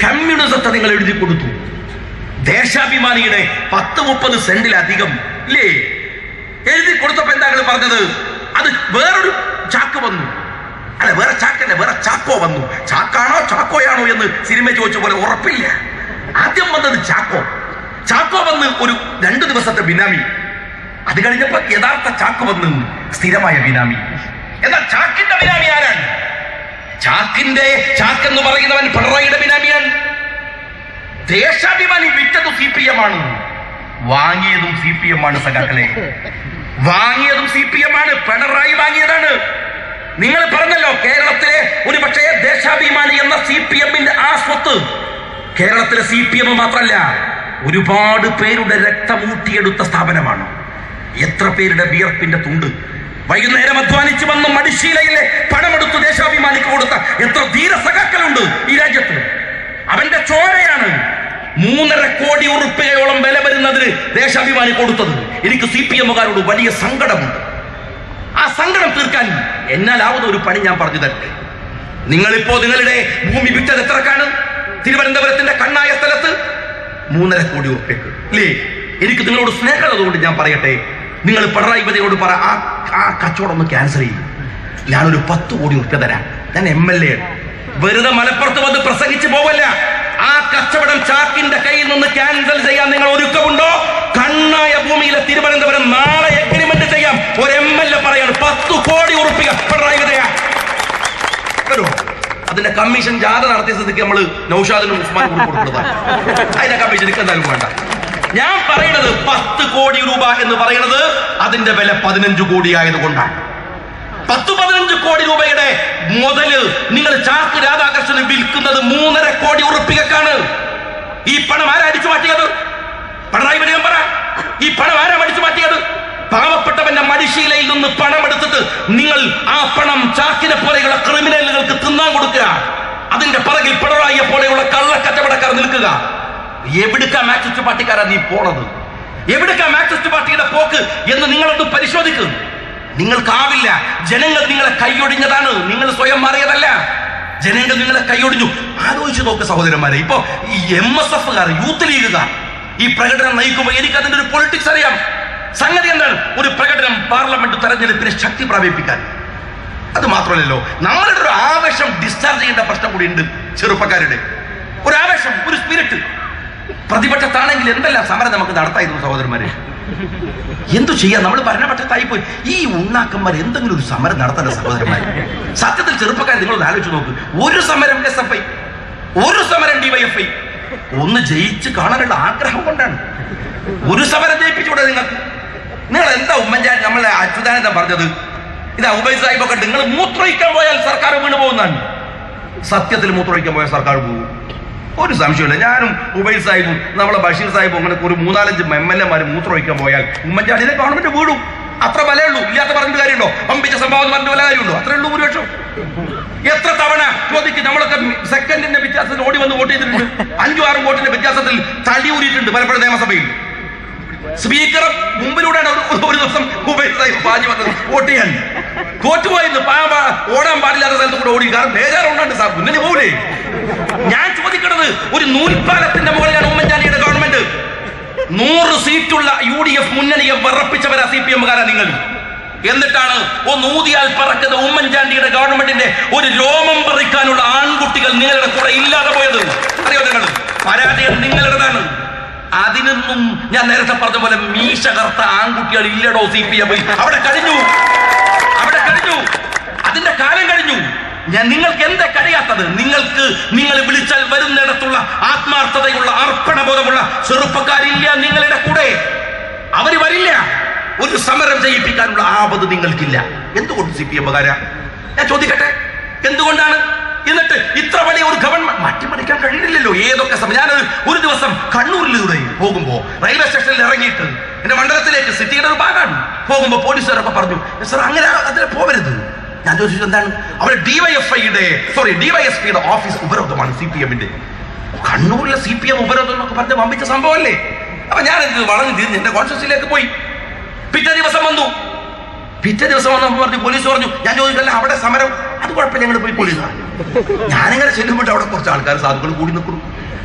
കമ്മ്യൂണിസത്തെ നിങ്ങൾ എഴുതി കൊടുത്തു. ദേശാഭിമാനിയുടെ 10-30 സെന്റിലധികം ഇല്ലേ എഴുതി കൊടുത്തപ്പോ എന്താ പറഞ്ഞത്? അത് വേറൊരു ചാക്ക് വന്നു. അല്ല, വേറെ ചാക്കല്ല, വേറെ ചാക്കോ വന്നു. ചാക്കാണോ ചാക്കോയാണോ എന്ന് സിനിമ ചോദിച്ച പോലെ ഉറപ്പില്ല. ആദ്യം വന്നത് ചാക്കോ വന്ന് ഒരു 2 ദിവസത്തെ ബിനാമി. അത് കഴിഞ്ഞപ്പോ യഥാർത്ഥ ചാക്ക് വന്ന് സ്ഥിരമായ ബിനാമി. എന്നാൽ ചാക്കിന്റെ ബിനാമി ആരാണ്? ചാക്കെന്ന് പറയുന്നവൻ പിണറായിയുടെ ബിനാമിയാണ്. ദേശാഭിമാനി വിറ്റത് CPM ആണ്, വാങ്ങിയതും CPM ആണ്. സഖാക്കളെ, വാങ്ങിയതും CPM ആണ്. പിണറായി വാങ്ങിയതാണ്. നിങ്ങൾ പറഞ്ഞല്ലോ, കേരളത്തിലെ ഒരു പക്ഷേ ദേശാഭിമാനി എന്ന CPM-ന്റെ ആ സ്വത്ത് കേരളത്തിലെ CPM മാത്രമല്ല, ഒരുപാട് പേരുടെ രക്തമൂട്ടിയെടുത്ത സ്ഥാപനമാണ്. എത്ര പേരുടെ വിയർപ്പിന്റെ തുണ്ട് വൈകുന്നേരം അധ്വാനിച്ചു വന്ന് മടിശീലയിലെ പണമെടുത്ത് ദേശാഭിമാനിക്ക് കൊടുത്ത എത്ര ധീര സഖാക്കളുണ്ട് ഈ രാജ്യത്ത്. അവന്റെ ചോരയാണ് 3.5 കോടി ഉറുപ്പികയോളം വില വരുന്നതിന് ദേശാഭിമാനി കൊടുത്തത്. എനിക്ക് CPM-കാരോട് വലിയ സങ്കടമുണ്ട്. ആ സങ്കടം തീർക്കാൻ എന്നാലാവുന്ന ഒരു പണി ഞാൻ പറഞ്ഞു തരട്ടെ. നിങ്ങളിപ്പോ നിങ്ങളുടെ ഭൂമി വിറ്റത് എത്രക്കാണ്? തിരുവനന്തപുരത്തിന്റെ കണ്ണായ സ്ഥലത്ത് 3.5 കോടി ഉറുപ്പികക്ക് ഇല്ലേ? എനിക്ക് നിങ്ങളോട് സ്നേഹമുള്ളതുകൊണ്ട് ഞാൻ പറയട്ടെ, നിങ്ങൾ പിണറായി വിജയനോട് പറ, ആ കച്ചവടം ഒന്ന് ക്യാൻസൽ ചെയ്യും. ഞാനൊരു 10 കോടി ഉറുപ്പിക തരാം. ഞാൻ MLA. വെറുതെ മലപ്പുറത്ത് വന്ന് പ്രസംഗിച്ച് പോവല്ല. ആ കച്ചവടം ചാക്കിന്റെ കയ്യിൽ നിന്ന് ക്യാൻസൽ ചെയ്യാൻ നിങ്ങൾ ഒരുക്കമുണ്ടോ? കണ്ണായ ഭൂമിയിലെ തിരുവനന്തപുരം നാളെ എഗ്രിമെന്റ് ചെയ്യാം. ഒരു MLA പറയാണ് 10 കോടി ഉറുപ്പിക പിണറായി വിജയ വരുമോ? അതിന്റെ കമ്മീഷൻ ജാഥ നടത്തിയ സ്ഥിതിക്ക് നമ്മൾ നൗഷാദിനും ഉസ്മാനും കൊടുക്കുന്നതാണ്. അതിന്റെ കമ്മീഷൻ എനിക്ക് എന്തായാലും വേണ്ട. ഞാൻ പറയുന്നത് 10 കോടി രൂപ എന്ന് പറയുന്നത് അതിന്റെ വില 15 കോടി ആയതുകൊണ്ടാണ്. 10-15 കോടി രൂപയുടെ മുതല് നിങ്ങൾ ചാക്ക് രാധാകൃഷ്ണന് വിൽക്കുന്നത് 3.5 കോടി ഉറുപ്പികക്കാണ്. ഈ പണം ആരാ അടിച്ചു മാറ്റിയത്? പിണറായി വിജയൻ പറ, ഈ പണം ആരാ അടിച്ചു മാറ്റിയത്? പാവപ്പെട്ടവന്റെ മടിശീലയിൽ നിന്ന് പണം എടുത്തിട്ട് നിങ്ങൾ ആ പണം ചാക്കിനെ പോലെയുള്ള ക്രിമിനലുകൾക്ക് തിന്നാൻ കൊടുക്കുക. അതിന്റെ പിറകിൽ പിണറായിയെ പോലെയുള്ള കള്ളക്കച്ചവടക്കാർ നിൽക്കുക. എവിടുക്കാ മാർക്സിസ്റ്റ് പാർട്ടിക്കാരാ നീ പോണത്? എവിടുക്കാ മാർക്സിസ്റ്റ് പാർട്ടിയുടെ പോക്ക് എന്ന് നിങ്ങളൊന്ന് പരിശോധിക്കും. നിങ്ങൾക്കാവില്ല. ജനങ്ങൾ നിങ്ങളെ കൈയൊടിഞ്ഞതാണ്, നിങ്ങൾ സ്വയം മാറിയതല്ല. ജനങ്ങൾ നിങ്ങളെ കൈയൊടിഞ്ഞു. ആലോചിച്ച് നോക്ക് സഹോദരന്മാരെ. ഇപ്പോ ഈ MSF-കാർ, യൂത്ത് ലീഗുകാർ ഈ പ്രകടനം നയിക്കുമ്പോൾ എനിക്ക് അതിന്റെ ഒരു പൊളിറ്റിക്സ് അറിയാം. സംഗതി എന്താണ്? ഒരു പ്രകടനം പാർലമെന്റ് തെരഞ്ഞെടുപ്പിനെ ശക്തി പ്രാപിപ്പിക്കാൻ. അത് മാത്രമല്ലല്ലോ, നമ്മളുടെ ഒരു ആവേശം ഡിസ്ചാർജ് ചെയ്യേണ്ട പ്രശ്നം കൂടി ഉണ്ട്. ചെറുപ്പക്കാരുടെ ഒരു ആവേശം, ഒരു സ്പിരിറ്റ്. പ്രതിപക്ഷത്താണെങ്കിൽ എന്തെല്ലാം സമരം നമുക്ക് നടത്തായിരുന്നു സഹോദരന്മാരെ. എന്തു ചെയ്യാം? നമ്മൾ ഭരണപക്ഷത്തായിപ്പോയി. ഈ ഉണ്ണാക്കന്മാർ എന്തെങ്കിലും ഒരു സമരം നടത്തേണ്ട സഹോദരന്മാരെ. സത്യത്തിൽ ചെറുപ്പക്കാർ നിങ്ങളൊന്ന് ആലോചിച്ച് നോക്ക്. ഒരു സമരം SFI, ഒരു സമരം DYFI. ഒന്ന് ജയിച്ച് കാണാനുള്ള ആഗ്രഹം കൊണ്ടാണ്. ഒരു സമരം ജയിപ്പിച്ചുകൂടെ നിങ്ങൾക്ക്? നിങ്ങൾ എന്താ ഉമ്മൻചാണ്ടി നമ്മളെ അച്യുതാനന്ദൻ പറഞ്ഞത്? ഇതാ ഉബൈദ് സാഹിബൊക്കെ നിങ്ങൾ മൂത്രമൊഴിക്കാൻ പോയാൽ സർക്കാർ വീണ് പോകുന്നതാണ്. സത്യത്തിൽ മൂത്രമൊഴിക്കാൻ പോയാൽ സർക്കാർ പോകും, ഒരു സംശയമില്ല. ഞാനും ഉബൈദ് സാഹിബും നമ്മളെ ബഷീർ സാഹിബും അങ്ങനെ ഒരു 3-4 MLA-മാർ മൂത്രമൊഴിക്കാൻ പോയാൽ ഉമ്മൻചാണ്ടിനെ ഗവൺമെന്റ് വീടും. അത്ര വിലയുള്ളൂ. ഇല്ലാത്ത പറഞ്ഞിട്ട് കാര്യമുണ്ടോ? അമ്പിച്ച സംഭാവന പറഞ്ഞ വില കാര്യമുണ്ടോ? അത്രേ ഉള്ളൂ. ഭൂരിപക്ഷം എത്ര തവണ ചോദിക്കും. നമ്മളൊക്കെ സെക്കൻഡിന്റെ വ്യത്യാസത്തിൽ ഓടി വന്ന് വോട്ട് ചെയ്തിട്ടുണ്ട്. 5-6 വോട്ടിന്റെ വ്യത്യാസത്തിൽ തടി ഊരിയിട്ടുണ്ട് പലപ്പോഴും നിയമസഭയിൽ. സ്പീക്കർ മുമ്പിലൂടെയാണ് ഒരു ദിവസം ഉബൈദ് സാഹിബ് പാഞ്ഞു വന്നത് വോട്ട് ചെയ്യാൻ. തോറ്റുപോയിരുന്നു. ഓടാൻ പാടില്ലാത്ത സ്ഥലത്ത് കൂടെ ഓടി. കാരണം ബേജാറുണ്ടാണ്ട് സാർ മുന്നണി പോകൂലേ. ഞാൻ ചോദിക്കുന്നത്, ഒരു നൂൽപ്പാലത്തിന്റെ മുകളിലാണ് ഉമ്മൻചാണ്ടിയുടെ ഗവൺമെന്റ്. 100 സീറ്റുള്ള UDF മുന്നണിയെ വിറപ്പിച്ചവരാ CPM-കാരാ നിങ്ങൾ. എന്നിട്ടാണ് ഊതിയാൽ പറക്കുന്ന ഉമ്മൻചാണ്ടിയുടെ ഗവൺമെന്റിന്റെ ഒരു രോമം പറിക്കാനുള്ള ആൺകുട്ടികൾ നിങ്ങളുടെ കൂടെ ഇല്ലാതെ പോയത്. അറിയോ? നിങ്ങൾ പരാജയം നിങ്ങളുടേതാണ്. അതിനൊന്നും ഞാൻ നേരത്തെ പറഞ്ഞ പോലെ മീശ കർത്ത ആൺകുട്ടികൾ ഇല്ലടോ CPM. അവിടെ കഴിഞ്ഞു. അതിന്റെ കാലം കഴിഞ്ഞു. നിങ്ങൾക്ക് എന്താ കഴിയാത്തത്? നിങ്ങൾ വിളിച്ചാൽ വരുന്നിടത്തുള്ള ആത്മാർത്ഥതയുള്ള അർപ്പണബോധമുള്ള ചെറുപ്പക്കാരില്ല നിങ്ങളുടെ കൂടെ. അവര് വരില്ല. ഒരു സമരം ചെയ്യിപ്പിക്കാനുള്ള ആപത് നിങ്ങൾക്കില്ല. എന്തുകൊണ്ട് CPM-കാരാ? ഞാൻ ചോദിക്കട്ടെ, എന്തുകൊണ്ടാണ്? എന്നിട്ട് ഇത്ര വലിയ ഒരു ഗവൺമെന്റ് മാറ്റിമറിക്കാൻ കഴിയില്ലല്ലോ. ഏതൊക്കെ സമയം. ഞാൻ ഒരു ദിവസം കണ്ണൂരിലൂടെ പോകുമ്പോ റെയിൽവേ സ്റ്റേഷനിൽ ഇറങ്ങിയിട്ട് എന്റെ മണ്ഡലത്തിലേക്ക്, സിറ്റിയുടെ ഒരു ഭാഗമാണ്, പോകുമ്പോ പോലീസുകാരൊക്കെ പറഞ്ഞു, സാർ അങ്ങനെ അതിനെ പോവരുത്. ഞാൻ ചോദിച്ചു എന്താണ്? അവരെ DYSPയുടെ ഓഫീസ് ഉപരോധമാണ് CPM-ന്റെ. കണ്ണൂരിലെ CPM ഉപരോധം എന്നൊക്കെ പറഞ്ഞ വമ്പിച്ച സംഭവമല്ലേ? അപ്പൊ ഞാൻ എന്ത് വളഞ്ഞു തിരിഞ്ഞ് എന്റെ കോൺഷ്യസിലേക്ക് പോയി. പിറ്റേ ദിവസം വന്നപ്പോ പറഞ്ഞു, പോലീസ് പറഞ്ഞു. ഞാൻ ചോദിച്ചല്ല അവിടെ സമരം, അത് കുഴപ്പമില്ല, ഞങ്ങൾ പോയി പോലീസ് ഞാനിങ്ങനെ ചെല്ലുമ്പോൾ അവിടെ കുറച്ച് ആൾക്കാർ സാധുക്കൾ കൂടി നിൽക്കുന്നു.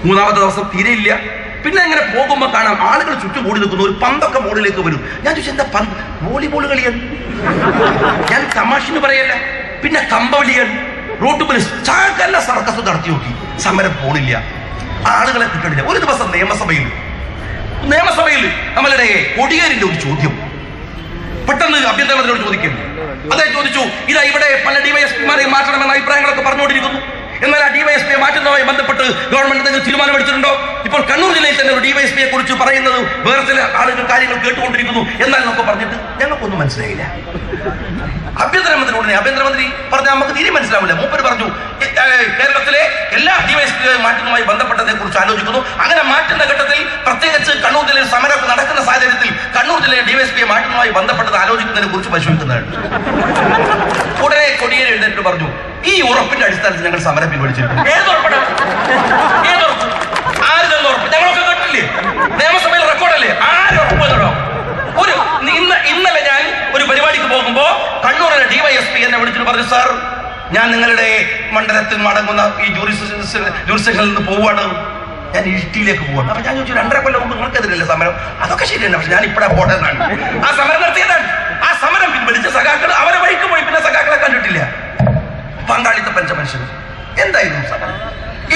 മൂന്നാമത്തെ ദിവസം തീരെ ഇല്ല. പിന്നെ അങ്ങനെ പോകുമ്പോൾ കാണാം ആളുകൾ ചുറ്റും കൂടി നിൽക്കുന്നു. ഒരു പന്തൊക്കെ ബോളിലേക്ക് വരും. ഞാൻ ചോദിച്ചു എന്താ പന്ത്? വോളിബോൾ കളിയാണ്. ഞാൻ തമാശന് പറയല്ല. പിന്നെ കമ്പവലിയാണ്. റോട്ട് പോലീസ് ചാക്കല്ല സർക്കസ് നടത്തി നോക്കി. സമരം പോണില്ല, ആളുകളെ കിട്ടണില്ല. ഒരു ദിവസം നിയമസഭയിൽ നമ്മളുടെ കൊടിയേരിന്റെ ഒരു ചോദ്യം പെട്ടെന്ന് ആഭ്യന്തരമന്ത്രിയോട് ചോദിക്കുന്നു. അദ്ദേഹം ചോദിച്ചു, ഇതാ ഇവിടെ പല ഡിവൈഎസ്പിമാരെയും മാറ്റണമെന്ന അഭിപ്രായങ്ങളൊക്കെ പറഞ്ഞുകൊണ്ടിരിക്കുന്നു. എന്നാൽ ആ ഡിവൈഎസ്പിയെ മാറ്റുന്നതുമായി ബന്ധപ്പെട്ട് ഗവൺമെന്റ് എന്തെങ്കിലും തീരുമാനമെടുത്തിട്ടുണ്ടോ? ഇപ്പോൾ കണ്ണൂർ ജില്ലയിൽ തന്നെ ഒരു ഡിവൈഎസ്പിയെ കുറിച്ച് പറയുന്നത് വേറെ ചില ആളുകൾ കാര്യങ്ങൾ കേട്ടുകൊണ്ടിരിക്കുന്നു എന്നൊക്കെ പറഞ്ഞിട്ട് ഞങ്ങൾക്കൊന്നും മനസ്സിലായില്ല. ആഭ്യന്തരമന്ത്രി പറഞ്ഞാൽ നമുക്ക് തീരെ മനസ്സിലാവില്ല. മൂപ്പര് പറഞ്ഞു കേരളത്തിലെ എല്ലാ ഡിവൈഎസ്പിയെ മാറ്റുന്നതുമായി ബന്ധപ്പെട്ടതിനെ കുറിച്ച് ആലോചിക്കുന്നു. അങ്ങനെ മാറ്റുന്ന ഘട്ടത്തിൽ പ്രത്യേകിച്ച് കണ്ണൂർ ജില്ലയിൽ സമരമൊക്കെ നടക്കുന്ന സാഹചര്യത്തിൽ കണ്ണൂർ ജില്ലയിലെ ഡിവൈഎസ്പിയെ മാറ്റുന്നതുമായി ബന്ധപ്പെട്ടത് ആലോചിക്കുന്നതിനെ കുറിച്ച് പരിശോധിക്കുന്നതാണ്. ഉടനെ കൊടിയേരി എഴുന്നേറ്റ് പറഞ്ഞു, ഈ ഉറപ്പിന്റെ അടിസ്ഥാനത്തിൽ ഞങ്ങൾ സമരം പിൻവലിച്ചിട്ടുണ്ട്. ഏതുറപ്പാണ്? ഏതുറപ്പ്? ആര് തന്നെ ഉറപ്പ്? ഞങ്ങളൊക്കെ കേട്ടില്ലേ? നിയമസഭയിൽ റെക്കോർഡല്ലേ? ആരുറപ്പ് കേട്ടോ? ഇന്നലെ ഞാൻ ഒരു പരിപാടിക്ക് പോകുമ്പോ കണ്ണൂരിലെ ഡിവൈഎസ്പി എന്നെ വിളിച്ചിട്ട് പറഞ്ഞു, സാർ ഞാൻ നിങ്ങളുടെ മണ്ഡലത്തിൽ മടങ്ങുന്ന ഈ ജൂറിസ്ഡിക്ഷനിൽ നിന്ന് പോവാണ്, ഞാൻ ഇഷ്ടിയിലേക്ക് പോവാണ്. അപ്പൊ ഞാൻ ചോദിച്ചു, 2.5 കൊല്ലം മുമ്പ് നിങ്ങൾക്കെതിരല്ലേ സമരം? അതൊക്കെ ശരിയല്ല, പക്ഷെ ഞാൻ ഇപ്പഴാ പോട്ടെന്നാണ്. ആ സമരം നടത്തിയതാണ്. ആ സമരം പിൻവലിച്ച സഖാക്കൾ അവരെ വഴിക്ക് പോയി. പിന്നെ സഖാക്കളെ കണ്ടിട്ടില്ല. പങ്കാളിത്ത പഞ്ചമനുഷ്യൻ എന്തായിരുന്നു സമരം?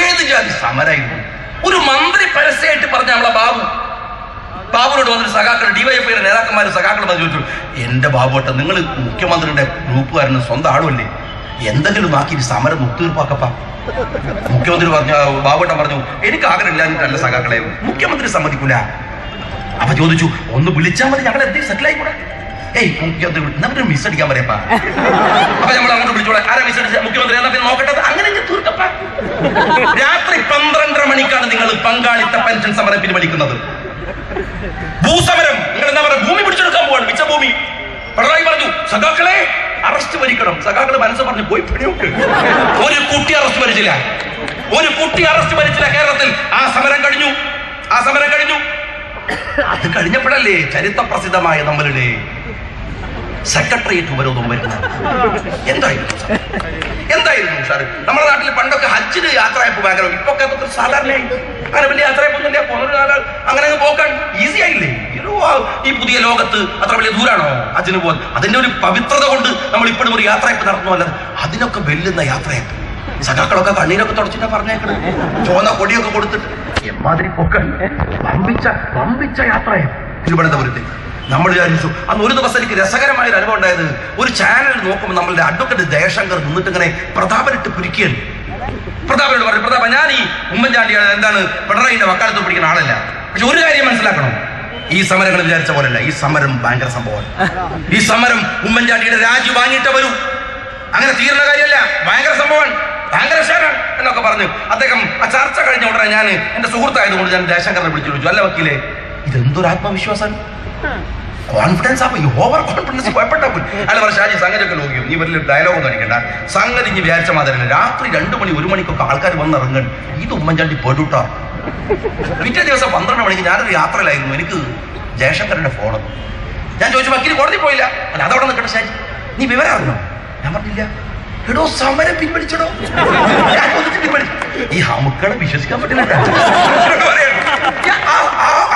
ഏത് ജാതി സമരമായിരുന്നു? ഒരു മന്ത്രി പരസ്യമായിട്ട് പറഞ്ഞ നമ്മളെ ബാബുനോട് വന്നിട്ട് സഖാക്കൾ ഡിവൈഎഫ്ഐയുടെ നേതാക്കന്മാർ സഖാക്കൾ ചോദിച്ചു, എന്റെ ബാബുട്ട, നിങ്ങൾ മുഖ്യമന്ത്രിയുടെ ഗ്രൂപ്പുകാരന് സ്വന്തം ആളുമല്ലേ, എന്തെങ്കിലും നാക്കി സമരം ഒത്തുതീർപ്പാക്കപ്പാ. മുഖ്യമന്ത്രി ബാബുട്ടൻ പറഞ്ഞു, എനിക്ക് ആഗ്രഹമില്ലാഞ്ഞിട്ടല്ല സഖാക്കളെ, മുഖ്യമന്ത്രി സമ്മതിക്കൂല. അപ്പൊ ചോദിച്ചു, ഒന്ന് വിളിച്ചാൽ മതി, ഞങ്ങൾ എന്തെങ്കിലും സെറ്റിൽ ആയിക്കൂടെ? മുഖ്യമന്ത്രി മിസ് അടിക്കാൻ പറയപ്പാ. അപ്പൊ നമ്മൾ അങ്ങോട്ട് വിളിച്ചോളെ, ആരാ മിസ് അടിച്ച? മുഖ്യമന്ത്രി എന്നാ പിന്നെ നോക്കട്ടെ. അങ്ങനെ തീർക്കപ്പാ. രാത്രി 12:30 മണിക്കാണ് നിങ്ങൾ പങ്കാളിത്ത പെൻഷൻ സമരം പിൻവലിക്കുന്നത്. ഭൂസമരം നിങ്ങൾ എന്താ പറയുക, ഭൂമി പിടിച്ചെടുക്കാൻ പോവാണ്, മിച്ച ഭൂമി. പിണറായി പറഞ്ഞു, സഖാക്കളെ അറസ്റ്റ് ഭരിക്കണം. സഖാക്കളെ മനസ്സ് പറഞ്ഞു, പോയി പണിയോട്ട്. ഒരു കുട്ടി അറസ്റ്റ് ഭരിച്ചില്ല കേരളത്തിൽ. ആ സമരം കഴിഞ്ഞു. അത് കഴിഞ്ഞപ്പോഴല്ലേ ചരിത്ര പ്രസിദ്ധമായ നമ്മളുടെ സെക്രട്ടേറിയറ്റ് ഉപരോധം വരുന്നത്. എന്തായിരുന്നു സാർ? നമ്മുടെ നാട്ടിൽ പണ്ടൊക്കെ ഹജ്ജിന് യാത്രയപ്പ് ഭയങ്കര, ഇപ്പൊ സാധാരണയായി അങ്ങനെ വലിയ യാത്രയപ്പൊന്നുമില്ല. അങ്ങനെ പോക്കാൻ ഈസി ആയില്ലേ? ഈ പുതിയ ലോകത്ത് അത്ര വലിയ ദൂരാണോ ഹജ്ജിന് പോകാൻ? അതിന്റെ ഒരു പവിത്രത കൊണ്ട് നമ്മൾ ഇപ്പോഴും ഒരു യാത്രയപ്പ് നടത്തുന്നു. അല്ലാതെ അതിനൊക്കെ വെല്ലുന്ന യാത്രയപ്പ്. സഖാക്കളൊക്കെ കണ്ണീരൊക്കെ തുടച്ചിട്ടാ പറഞ്ഞേക്കണം, ചുവന്ന കൊടിയൊക്കെ കൊടുത്തിട്ട്. എമ്മാതിരി പൊക്കൽ വമ്പിച്ച യാത്രയപ്പ് തിരുവനന്തപുരത്ത്. നമ്മൾ വിചാരിച്ചു അന്ന് ഒരു ദിവസം എനിക്ക് രസകരമായ ഒരു അനുഭവം ഉണ്ടായത്. ഒരു ചാനൽ നോക്കുമ്പോൾ നമ്മളുടെ അഡ്വക്കേറ്റ് ജയശങ്കർ നിന്നിട്ട് ഇങ്ങനെ പ്രതാപനിട്ട് പുരിക്കുകയാണ്. പ്രതാപനോട് പറഞ്ഞു, പ്രതാപ, ഞാൻ ഈ ഉമ്മൻചാണ്ടിയാണ്, എന്താണ് പിണറായിന്റെ വക്കാലത്ത് പിടിക്കുന്ന ആളല്ല. പക്ഷെ ഒരു കാര്യം മനസ്സിലാക്കണം, ഈ സമരങ്ങൾ വിചാരിച്ച പോലല്ല. ഈ സമരം ഭയങ്കര സംഭവമാണ്. ഈ സമരം ഉമ്മൻചാണ്ടിയുടെ രാജി വാങ്ങിയിട്ട് വരൂ, അങ്ങനെ തീരുന്ന കാര്യമല്ല. ഭയങ്കര സംഭവമാണ്, ഭയങ്കര ഷാനാണ് എന്നൊക്കെ പറഞ്ഞു അദ്ദേഹം. ആ ചർച്ച കഴിഞ്ഞ ഉടനെ ഞാൻ എന്റെ സുഹൃത്തായതുകൊണ്ട് ഞാൻ ജയശങ്കറിനെ വിളിച്ചു ചോദിച്ചു, അല്ല വക്കീലെ, ഇതെന്തൊരു ആത്മവിശ്വാസം, കോൺഫിഡൻസ്. അപ്പൊ ഈ ഓവർ കോൺഫിഡൻസ് കുഴപ്പമില്ല. അല്ല പറഞ്ഞു, ഷാജി സംഗതിയൊക്കെ നോക്കിയോ, നീ വലിയ ഡയലോഗൊന്നും അടിക്കണ്ട. സംഗതി ഇനി വിചാരിച്ച മാതിരല്ല. രാത്രി 2 മണി 1 മണിക്കൊക്കെ ആൾക്കാർ വന്നിറങ്ങണം. ഇത് ഉമ്മൻചാണ്ടി പെടുട്ടാ. പിറ്റേ ദിവസം 12 മണിക്ക് ഞാനൊരു യാത്രയിലായിരുന്നു. എനിക്ക് ജയശങ്കറിന്റെ ഫോണ്. ഞാൻ ചോദിച്ചു, വക്കീൽ കോടതി പോയില്ല? അല്ല, അതവിടെ നിൽക്കട്ടെ ഷാജി, നീ വിവരം അറിഞ്ഞോ? ഞാൻ പറഞ്ഞില്ല. എടോ, സമരം പിൻവലിച്ചടോ. ഈ ഹമുക്കളെ വിശ്വസിക്കാൻ പറ്റില്ല.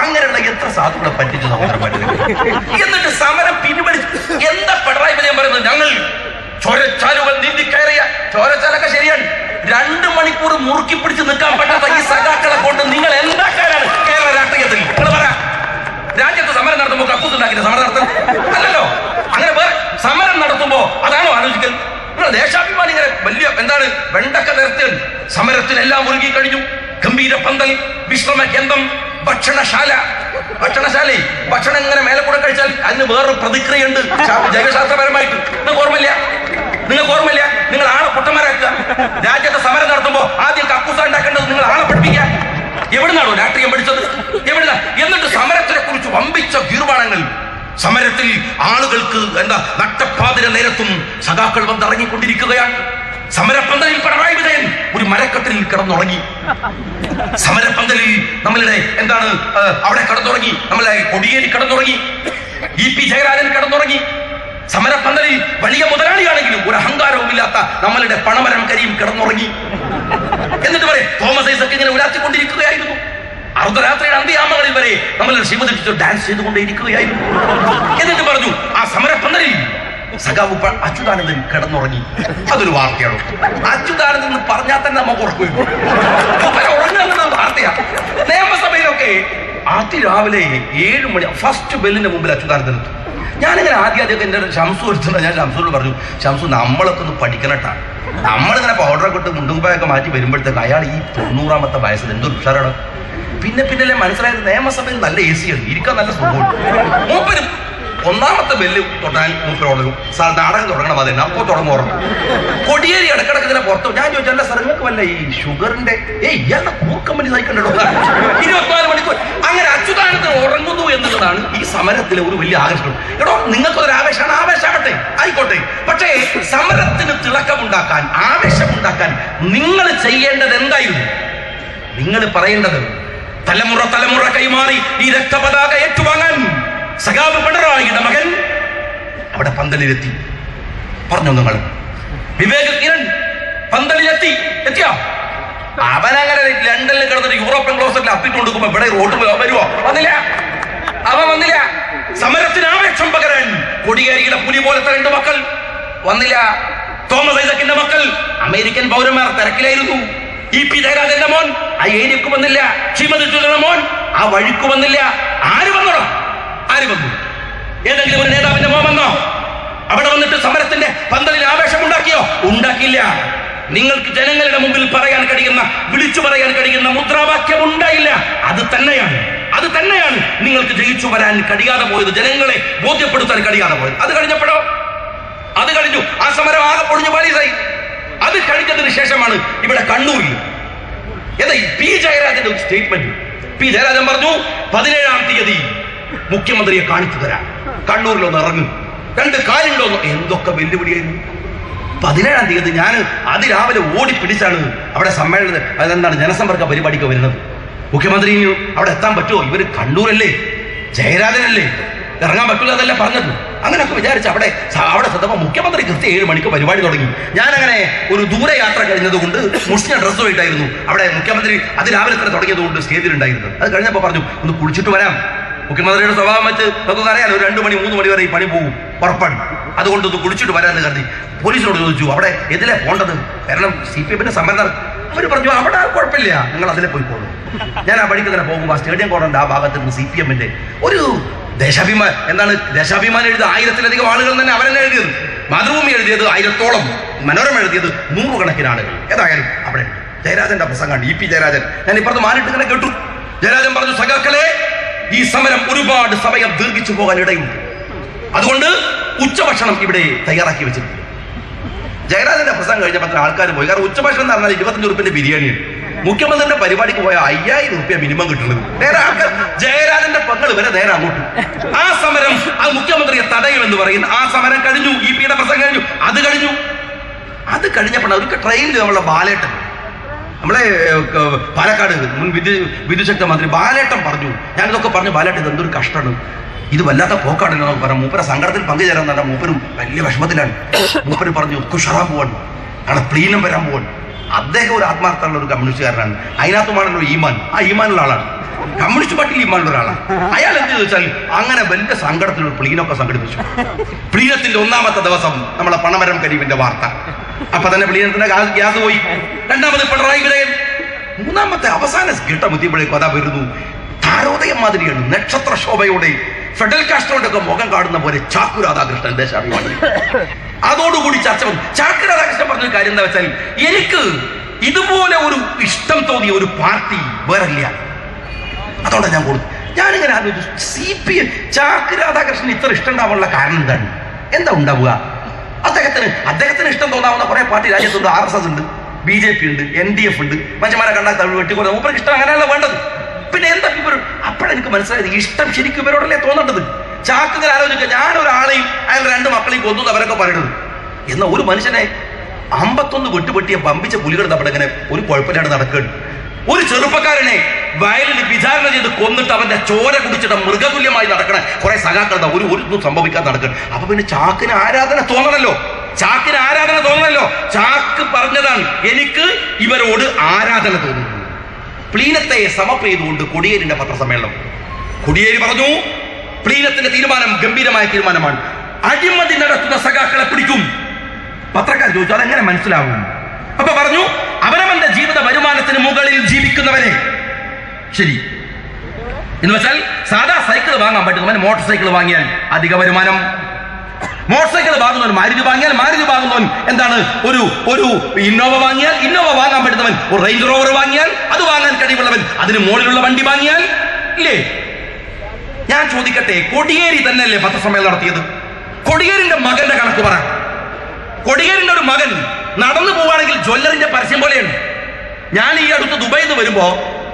അങ്ങനെയുള്ള എത്ര സാധുക്കളെ പറ്റിച്ചു സഹോദരന്മാരെ. എന്നിട്ട് സമരം പിൻവലിച്ചു. എന്താ പിണറായി വിജയൻ പറയുന്നത്? ഞങ്ങൾ ചോരച്ചാലുകൾ നീന്തി കയറിയ ചോരച്ചാലൊക്കെ ശരിയാണ്. 2 മണിക്കൂർ മുറുക്കി പിടിച്ച് നിൽക്കാൻ പറ്റാത്ത ഈ സഖാക്കളെ കൊണ്ട് നിങ്ങൾ എന്താക്കാനാണ് കേരള രാഷ്ട്രീയത്തിൽ? നിങ്ങൾ പറ. രാജ്യത്ത് സമരം നടത്തുമ്പോൾ കക്കൂസ് ഉണ്ടാക്കില്ല സമരം നടത്താൻ അല്ലല്ലോ. അങ്ങനെ വേറെ സമരം നടത്തുമ്പോ അതാണോ ആലോചിക്കൽ? നിങ്ങൾ ദേശാഭിമാനി ഇങ്ങനെ വലിയ എന്താണ് വെണ്ടക്ക നിരത്തൽ സമരത്തിലെല്ലാം ഒഴുകി കഴിഞ്ഞു. ഗംഭീര പന്തൽ, വിശ്രമ കേന്ദ്രം, ഭക്ഷണശാല. ഭക്ഷണം ഇങ്ങനെ മേലെ കൂടെ കഴിച്ചാൽ അതിന് വേറൊരു പ്രതിക്രിയയുണ്ട് ജൈവശാസ്ത്രപരമായിട്ട്. നിങ്ങൾക്ക് ഓർമ്മയില്ല? നിങ്ങൾ ആളെ പൊട്ടന്മാരാക്കുക. രാജ്യത്തെ സമരം നടത്തുമ്പോ ആദ്യം കക്കൂസ ഉണ്ടാക്കേണ്ടത് നിങ്ങൾ ആളെ പഠിപ്പിക്കുക. എവിടുന്നാണോ രാഷ്ട്രീയം പഠിച്ചത്? എവിടുന്ന? എന്നിട്ട് സമരത്തിനെ കുറിച്ച് വമ്പിച്ച തീരുമാനങ്ങൾ. സമരത്തിൽ ആളുകൾക്ക് എന്താ നട്ടപ്പാതിര നേരത്തും സഖാക്കൾ വന്നിറങ്ങിക്കൊണ്ടിരിക്കുകയാണ്. സമരപ്പന്തലിൽ പിണറായി വിജയൻ ഒരു മരക്കട്ടിലിൽ കിടന്നുറങ്ങി. സമരപ്പന്തലിൽ നമ്മളുടെ എന്താണ് അവിടെ കിടന്നുറങ്ങി. നമ്മളെ കൊടിയേരി കിടന്നുറങ്ങി. EP ജയരാജൻ കിടന്നുറങ്ങി. സമരപ്പന്തലിൽ വലിയ മുതലാളിയാണെങ്കിലും ഒരു അഹങ്കാരവുമില്ലാത്ത പോലുമില്ലാത്ത നമ്മളുടെ പണമരം കരിയും കിടന്നുറങ്ങി. എന്നിട്ട് പറയും തോമസ് ഐസക് ഇങ്ങനെ ഉലാത്തിക്കൊണ്ടിരിക്കുകയായിരുന്നു. അർദ്ധരാത്രിയുടെ അന്ത്യയാമങ്ങളിൽ വരെ നമ്മളുടെ ശ്രീമതി ടീച്ചർ ഡാൻസ് ചെയ്തുകൊണ്ടേയിരിക്കുകയായിരുന്നു. എന്നിട്ട് പറഞ്ഞു ആ സമരപ്പന്തലിൽ സഖാവ് അച്യുതാനന്ദൻ കിടന്നുറങ്ങി. അതൊരു വാർത്തയാണ്. അച്യുതാനന്ദൻ എന്ന് പറഞ്ഞാൽ തന്നെ നമുക്ക് ഉറക്കുകയുള്ളൂ. ഉറങ്ങുന്ന വാർത്തയാണ്. നിയമസഭയിലൊക്കെ അതിരാവിലെ 7 മണി ഫസ്റ്റ് ബെല്ലിന്റെ മുമ്പിൽ അച്യുതാനന്ദൻ എത്തും. ഞാനിങ്ങനെ ആദ്യമൊക്കെ എൻ്റെ ഷംസു എടുത്തുണ്ട്. ഞാൻ ഷംസൂരോട് പറഞ്ഞു, ഷംസു നമ്മളൊക്കെ ഒന്ന് പഠിക്കണട്ടാ. നമ്മളിങ്ങനെ പൗഡറൊക്കെ ഇട്ട് മുണ്ടുകുപ്പായൊക്കെ മാറ്റി വരുമ്പോഴത്തേക്ക് അയാൾ ഈ 90-ാമത്തെ വയസ്സിൽ എന്തൊരു ഉഷാറാണ്. പിന്നെ മനസ്സിലായത് നിയമസഭയിൽ നല്ല AC ഉണ്ട്, ഇരിക്കാൻ നല്ല സുഖമുണ്ട്. മൂപ്പരും 1-ാമത്തെ ബെല്ല് തൊട്ടാൽ മൂപ്പരോടും നാടകം തുടങ്ങണം. അതന്നെ അപ്പോൾ തുടങ്ങും ഓർമ്മ. കൊടിയേരി ഇടക്കിടക്ക് ഇതിനെ പുറത്തു. ഞാൻ ചോദിച്ചു അല്ല സാർ നിങ്ങൾക്ക് വല്ല ഈ ഷുഗറിന്റെ ഇയാളുടെ കൂർക്കമ്പനി സഹിക്കണ്ടോ 24 മണിക്കൂർ. അങ്ങനെ അച്യുതാനന്ദൻ ഉറങ്ങുന്നു എന്നുള്ളതാണ് ഈ സമരത്തിലെ ഒരു വലിയ ആകർഷണം. എടോ നിങ്ങൾക്കൊരു ആവേശമാണ്, ആവേശമാവട്ടെ, ആയിക്കോട്ടെ. പക്ഷേ സമരത്തിന് തിളക്കമുണ്ടാക്കാൻ, ആവേശമുണ്ടാക്കാൻ നിങ്ങൾ ചെയ്യേണ്ടത് എന്തായിരുന്നു? നിങ്ങൾ പറയേണ്ടത് തലമുറ കൈമാറി ഈ രക്തപതാക ഏറ്റുവാങ്ങാൻ സഖാവ് പിണറായിയുടെ മകൻ അവിടെ പന്തലിലെത്തി. പറഞ്ഞു നിങ്ങൾ വിവേക് കിരൺ എത്തിയോ? അവനങ്ങനെ ലണ്ടനിൽ കിടന്നിട്ട് യൂറോപ്യൻ ക്ലോസറ്റിൽ അപ്പിട്ട് കൊടുക്കുമ്പോ ഇവിടെ റോഡ് വരുവോ? വന്നില്ല. സമരത്തിന് ആവേശം പകരാൻ കൊടിയേരിയുടെ പുലി പോലത്തെ 2 മക്കൾ വന്നില്ല. തോമസ് ഐസക്കിന്റെ മക്കൾ അമേരിക്കൻ പൗരന്മാർ തിരക്കിലായിരുന്നു. EP ജയരാജന്റെ മോൻ ആ ഏരിയക്ക് വന്നില്ല. ശ്രീമതി ടീച്ചറുടെ മോൻ ആ വഴിക്ക് വന്നില്ല. ആര് വന്നു? ഏതെങ്കിലും ഒരു നേതാവിന്റെ മോൻ വന്നോ? അവിടെ വന്നിട്ട് സമരത്തിന്റെ പന്തലിൽ ആവേശം ഉണ്ടാക്കിയില്ല. നിങ്ങൾക്ക് ജനങ്ങളുടെ മുമ്പിൽ പറയാൻ കഴിയുന്ന, വിളിച്ചു പറയാൻ കഴിയുന്ന മുദ്രാവാക്യം ഉണ്ടായില്ല. അത് തന്നെയാണ് നിങ്ങൾക്ക് ജയിച്ചു വരാൻ കഴിയാതെ പോയത്, ജനങ്ങളെ ബോധ്യപ്പെടുത്താൻ കഴിയാതെ പോയത്. അത് കഴിഞ്ഞു. ആ സമരം ആകെ പൊളിഞ്ഞു പാളീസായി. അത് കഴിഞ്ഞതിന് ശേഷമാണ് ഇവിടെ കണ്ണൂരിൽ P ജയരാജന്റെ ഒരു സ്റ്റേറ്റ്മെന്റ്. P ജയരാജൻ പറഞ്ഞു 17-ാം തീയതി മുഖ്യമന്ത്രിയെ കാണിച്ചു തരാം, കണ്ണൂരിലൊന്ന് ഇറങ്ങും, 2 കാലുണ്ടോന്ന്. എന്തൊക്കെ വെല്ലുവിളിയായിരുന്നു. 17-ാം തീയതി ഞാൻ അതിരാവിലെ ഓടിപ്പിടിച്ചാണ് അവിടെ സമ്മേളനം, അതെന്താണ് ജനസമ്പർക്ക പരിപാടിക്ക് വരുന്നത്. മുഖ്യമന്ത്രി അവിടെ എത്താൻ പറ്റുമോ? ഇവര് കണ്ണൂരല്ലേ, ജയരാജനല്ലേ, ഇറങ്ങാൻ പറ്റില്ല എന്നല്ല പറഞ്ഞത്. അങ്ങനെയൊക്കെ വിചാരിച്ച് അവിടെ സത്തപ്പോ മുഖ്യമന്ത്രി കൃത്യം 7 മണിക്ക് പരിപാടി തുടങ്ങി. ഞാനങ്ങനെ ഒരു ദൂരയാത്ര കഴിഞ്ഞതുകൊണ്ട് മുസ്ലിം ഡ്രസ്സുമായിട്ടായിരുന്നു അവിടെ മുഖ്യമന്ത്രി അതിരാവിലെ തന്നെ തുടങ്ങിയതുകൊണ്ട് സ്റ്റേജിലുണ്ടായിരുന്നത്. അത് കഴിഞ്ഞപ്പോൾ പറഞ്ഞു ഒന്ന് കുളിച്ചിട്ട് വരാം. മുഖ്യമന്ത്രിയുടെ സ്വഭാവം വെച്ച് നമുക്കൊക്കെ അറിയാലോ, 2 മണി 3 മണി വരെ ഈ പണി പോകും, ഉറപ്പാണ്. അതുകൊണ്ട് ഒന്ന് കുളിച്ചിട്ട് വരാമെന്ന് കരുതി പോലീസിനോട് ചോദിച്ചു അവിടെ എതിലെ പോകേണ്ടത്, കാരണം CPM സംബന്ധം. അവർ പറഞ്ഞു അവിടെ കുഴപ്പമില്ല, നിങ്ങൾ അതിലെ പോയിക്കോളൂ. ഞാൻ ആ വഴിക്ക് തന്നെ പോകുമ്പോൾ ആ സ്റ്റേഡിയം കോർണറിന്റെ ആ ഭാഗത്ത് CPM-ന്റെ ഒരു ദേശാഭിമാനം എഴുതിയ 1000-ലധികം ആളുകൾ തന്നെ അവരെന്നെ എഴുതിയത്. മാതൃഭൂമി എഴുതിയത് 1000-ഓളം, മനോരമ എഴുതിയത് 100 കണക്കിന് ആളുകൾ. ഏതായാലും അവിടെ ജയരാജന്റെ പ്രസംഗമാണ്. EP ജയരാജൻ ഞാൻ ഇപ്പുറത്ത് മാനിട്ട് ഇങ്ങനെ കേട്ടു. ജയരാജൻ പറഞ്ഞു, സഖാക്കളെ, ഈ സമരം ഒരുപാട് സമയം ദീർഘിച്ചു പോകാൻ ഇടയുണ്ട്, അതുകൊണ്ട് ഉച്ചഭക്ഷണം ഇവിടെ തയ്യാറാക്കി വെച്ചിട്ടുണ്ട്. ജയരാജന്റെ പ്രസംഗം കഴിഞ്ഞപ്പോൾ ആൾക്കാർ പോയി. കാരണം ഉച്ചഭക്ഷണം എന്ന് പറഞ്ഞാൽ 25 ഉറുപ്പിന്റെ ബിരിയാണിയാണ്. മുഖ്യമന്ത്രിയുടെ പരിപാടിക്ക് പോയ 5000 ഉറുപ്പ്യ മിനിമം കിട്ടുന്നത്. നേരെ ആൾക്കാർ ജയരാജന്റെ പങ്കൾ വരെ നേരെ അങ്ങോട്ട്. ആ സമരം ആ മുഖ്യമന്ത്രിയെ തടയുമെന്ന് പറയുന്ന ആ സമരം കഴിഞ്ഞു. EP-യുടെ പ്രസംഗം കഴിഞ്ഞു. അത് കഴിഞ്ഞപ്പോൾ അവർക്ക് ട്രെയിനിൽ നമ്മളെ ബാലേട്ടൻ, നമ്മളെ പാലക്കാട് മുൻ വിദ്യുശക്തി മന്ത്രി ബാലേട്ടൻ പറഞ്ഞു. ഞാനിതൊക്കെ പറഞ്ഞു, ബാലേട്ടൻ ഇതെന്തൊരു കഷ്ടമാണ്, ഇത് വല്ലാത്ത പോക്കാണല്ലോ എന്നൊക്കെ പറഞ്ഞു. മൂപ്പര സങ്കടത്തിൽ പങ്കുചേരാൻ തന്നെ മൂപ്പരും വലിയ വിഷമത്തിലാണ്. മൂപ്പര് പറഞ്ഞു കുഷറാൻ പോവാണ്, അവിടെ പ്ലീനം വരാൻ പോവാണ്. അദ്ദേഹം ഒരു ആത്മാർത്ഥമുള്ള ഒരു കമ്മ്യൂണിസ്റ്റുകാരനാണ്. അതിനകത്തുമാണല്ലോ ഈമാൻ. ആ ഈമാനുള്ള ആളാണ്, കമ്മ്യൂണിസ്റ്റ് പാർട്ടിയിൽ ഈമാനുള്ള ഒരാളാണ്. അയാൾ എന്ത് ചോദിച്ചാൽ അങ്ങനെ വലിയ സങ്കടത്തിലൊരു പ്ലീനൊക്കെ സംഘടിപ്പിച്ചു. പ്ലീനത്തിന്റെ 1-ാമത്തെ ദിവസം നമ്മളെ പണമരം കരിവിന്റെ വാർത്ത. അപ്പൊ തന്നെ പ്ലീനത്തിന്റെ ഗ്യാസ് പോയി. 2ാമത് പിണറായി വിജയൻ. 3-ാമത്തെ അവസാന ഘട്ടം എത്തിയപ്പോഴേക്കും അതാ വരുന്നു. താരോദയം മാതിരിയാണ്, നക്ഷത്ര ശോഭയോടെ ഫെഡറൽ കാസ്ട്രോയുടെ ഒക്കെ മുഖം കാണുന്ന പോലെ ചാക്കു രാധാകൃഷ്ണൻ ദേശാഭിമാനി. അതോടുകൂടി ചർച്ച വന്നു. ചാക്കു രാധാകൃഷ്ണൻ പറഞ്ഞൊരു കാര്യം എന്താ വെച്ചാൽ, എനിക്ക് ഇതുപോലെ ഒരു ഇഷ്ടം തോന്നിയ ഒരു പാർട്ടി വേറെ ഇല്ല, അതോടെ ഞാൻ കൊടുത്തു. ഞാനിങ്ങനെ ആലോചിച്ചു, CPM ചാക്കു രാധാകൃഷ്ണൻ ഇത്ര ഇഷ്ടം ഉണ്ടാവാനുള്ള കാരണം എന്താണ്? എന്താ ഉണ്ടാവുക? അദ്ദേഹത്തിന് ഇഷ്ടം തോന്നാവുന്ന കുറെ പാർട്ടി രാജ്യത്തുണ്ട്. RSS ഉണ്ട്, BJP ഉണ്ട്, NDF ഉണ്ട്. മനുഷ്യന്മാരെ കണ്ടാൽ തമിഴ് വെട്ടിക്കൊടുത്ത മൂപ്പർക്ക് ഇഷ്ടം അങ്ങനെയല്ല വേണ്ടത്. പിന്നെ എന്താ ഇവർ? അപ്പോഴെനിക്ക് മനസ്സിലായത് ഇഷ്ടം ശരിക്കും ഇവരോടല്ലേ തോന്നേണ്ടത്. ചാക്കിങ്ങനെ ആലോചിക്കുക, ഞാനൊരാളെയും അയാൾ 2 മക്കളെയും കൊന്നു അവരൊക്കെ പറയണത്. എന്നാൽ ഒരു മനുഷ്യനെ 51 വെട്ടുപെട്ടിയ പമ്പിച്ച പുലികൾ നമ്മുടെ ഇങ്ങനെ ഒരു കുഴപ്പമില്ലാണ്ട് നടക്കുകയാണ്. ഒരു ചെറുപ്പക്കാരനെ വയലിൽ വിചാരണ ചെയ്ത് കൊന്നിട്ട് അവന്റെ ചോര കുടിച്ചിട്ട് മൃഗതുല്യമായി നടക്കണ കുറെ സഖാക്കൾ ഒന്നും സംഭവിക്കാതെ നടക്കണം. അപ്പൊ പിന്നെ ചാക്കിന് ആരാധന തോന്നണല്ലോ. ചാക്കിന് ആരാധന തോന്നണല്ലോ. ചാക്ക് പറഞ്ഞതാണ് എനിക്ക് ഇവരോട് ആരാധന തോന്നുന്നു. പ്ലീനത്തെ സമപ്പ് ചെയ്തുകൊണ്ട് കൊടിയേരിന്റെ പത്രസമ്മേളനം. കൊടിയേരി പറഞ്ഞു, പ്ലീനത്തിന്റെ തീരുമാനം ഗംഭീരമായ തീരുമാനമാണ്, അഴിമതി നടത്തുന്ന സഖാക്കളെ പിടിക്കും. പത്രക്കാർ ചോദിച്ചു അതെങ്ങനെ മനസ്സിലാവും? അപ്പൊ പറഞ്ഞു, അവനവന്റെ ജീവിത വരുമാനത്തിന് മുകളിൽ ജീവിക്കുന്നവരെ. ശരി എന്ന് വെച്ചാൽ സാധാ സൈക്കിൾ വാങ്ങാൻ പറ്റുന്നവൻ മോട്ടോർ സൈക്കിൾ വാങ്ങിയാൽ അധിക വരുമാനം, മോട്ടോർ സൈക്കിൾ വാങ്ങുന്നവൻ മാരുതി വാങ്ങിയാൽ മാരുതി വാങ്ങുന്നവൻ എന്താണ് ഒരു ഇന്നോവ വാങ്ങിയാൽ ഇന്നോവ വാങ്ങാൻ പറ്റുന്നവൻ ഒരു റേഞ്ച് റോവർ വാങ്ങിയാൽ അത് വാങ്ങാൻ കഴിവുള്ളവൻ അതിന് മുകളിലുള്ള വണ്ടി വാങ്ങിയാൽ ഇല്ലേ? ഞാൻ ചോദിക്കട്ടെ, കൊടിയേരി തന്നെയല്ലേ പത്രസമ്മേളനം നടത്തിയത്? കൊടിയേരിന്റെ മകന്റെ കണക്ക് പറ. കൊടിയേരിന്റെ ഒരു മകൻ നടന്നു പോവുകയാണെങ്കിൽ ജ്വല്ലറിന്റെ പരസ്യം പോലെയാണ്. ഞാൻ ഈ അടുത്ത് ദുബായിൽ നിന്ന് വരുമ്പോ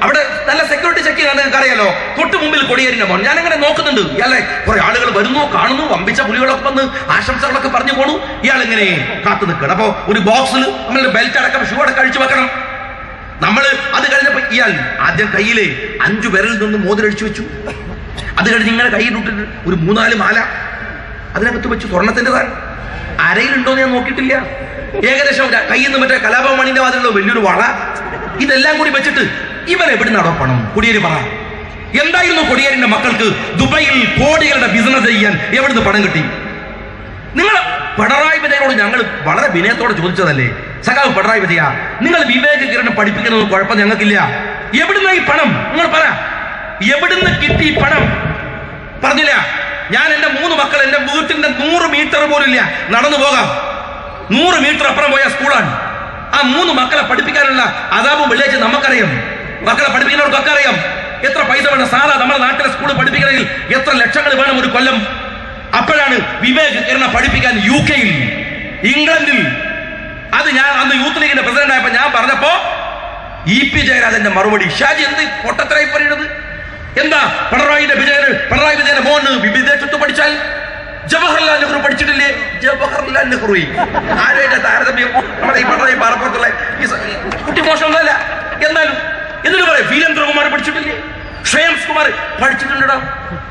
അവിടെ നല്ല സെക്യൂരിറ്റി ചെക്ക് ചെയ്യാൻ നിങ്ങൾക്ക് അറിയാലോ, തൊട്ട് മുമ്പിൽ കൊടിയേരിന്റെ മോൻ. ഞാനങ്ങനെ നോക്കുന്നുണ്ട്, ഇയാളെ കുറെ ആളുകൾ വരുന്നു, കാണുന്നു, വമ്പിച്ച പുലികളൊക്കെ വന്ന് ആശംസകളൊക്കെ പറഞ്ഞു പോണു, ഇയാൾ ഇങ്ങനെ കാത്തു നിൽക്കണം. അപ്പൊ ഒരു ബോക്സിൽ നമ്മളുടെ ബെൽറ്റ് അടക്കം ഷൂ അടക്കം അഴിച്ചു വെക്കണം. നമ്മൾ അത് കഴിഞ്ഞപ്പോ ഇയാൾ ആദ്യം കയ്യില് 5 വിരലിൽ നിന്ന് മോതിരഴിച്ചു വെച്ചു. അത് കഴിഞ്ഞ് നിങ്ങളെ കയ്യിലിട്ടിട്ട് ഒരു 3-4 മാല അതിനകത്ത് വെച്ചു. സ്വർണത്തിൻ്റെതാണ്. അരയിലുണ്ടോന്ന് ഞാൻ നോക്കിയിട്ടില്ല. ഏകദേശം കയ്യിൽ നിന്ന് മറ്റേ കലാഭവമണിന്റെ വാതിലുള്ള വലിയൊരു വള, ഇതെല്ലാം കൂടി വെച്ചിട്ട് ഇവൻ എവിടുന്നാടോ പണം? കൊടിയേരി പറ. എന്തായിരുന്നു കൊടിയേരിന്റെ മക്കൾക്ക് ദുബൈയിൽ കോടികളുടെ ബിസിനസ് ചെയ്യാൻ എവിടുന്ന് പണം കിട്ടി? നിങ്ങൾ പിണറായി വിജയനോട് ഞങ്ങൾ വളരെ വിനയത്തോടെ ചോദിച്ചതല്ലേ, സഖാവ് പിണറായി വിജയ, നിങ്ങൾ വിവേക് കിരണം പഠിപ്പിക്കുന്നത് കുഴപ്പം ഞങ്ങൾക്കില്ല, എവിടുന്ന ഈ പണം? നിങ്ങൾ പറ, എവിടുന്ന് കിട്ടി പണം? പറഞ്ഞില്ല. ഞാൻ എന്റെ 3 മക്കൾ എന്റെ വീട്ടിന്റെ 100 മീറ്റർ പോലും ഇല്ല, നടന്നു പോകാം. 100 മീറ്റർ അപ്പുറം പോയ സ്കൂളാണ്. ആ 3 മക്കളെ പഠിപ്പിക്കാനുള്ള അതാപും വെള്ളിയാഴ്ച നമുക്കറിയാം. മക്കളെ പഠിപ്പിക്കുന്നവർക്കൊക്കെ അറിയാം എത്ര പൈസ വേണം. സാധാ നമ്മുടെ നാട്ടിലെ സ്കൂൾ പഠിപ്പിക്കണമെങ്കിൽ എത്ര ലക്ഷങ്ങൾ വേണം ഒരു കൊല്ലം. അപ്പോഴാണ് വിവേക് കിരണ പഠിപ്പിക്കാൻ UK-യിൽ, ഇംഗ്ലണ്ടിൽ. അത് ഞാൻ അന്ന് യൂത്ത് ലീഗിന്റെ പ്രസിഡന്റ് ആയപ്പോ ഞാൻ പറഞ്ഞപ്പോ EP ജയരാജന്റെ മറുപടി, ഷാജി എന്ത് പൊട്ടത്തരായി പറയുന്നത്? എന്താ പിണറായി വിജയന്റെ മോന് വിദേശത്ത് പഠിച്ചാൽ ജവഹർലാൽ നെഹ്റു പഠിച്ചിട്ടില്ലേ? ജവഹർലാൽ നെഹ്റു ആരുടെ താരതമ്യം? നമ്മുടെ ഈ പിണറായി പാറപ്പുറത്തുള്ള കുട്ടി മോശമൊന്നുമല്ല. എന്നാലും എന്നിട്ട് പറയാം വീരേന്ദ്രകുമാർ പഠിച്ചിട്ടില്ലേ? ശ്രേയംസ് കുമാർ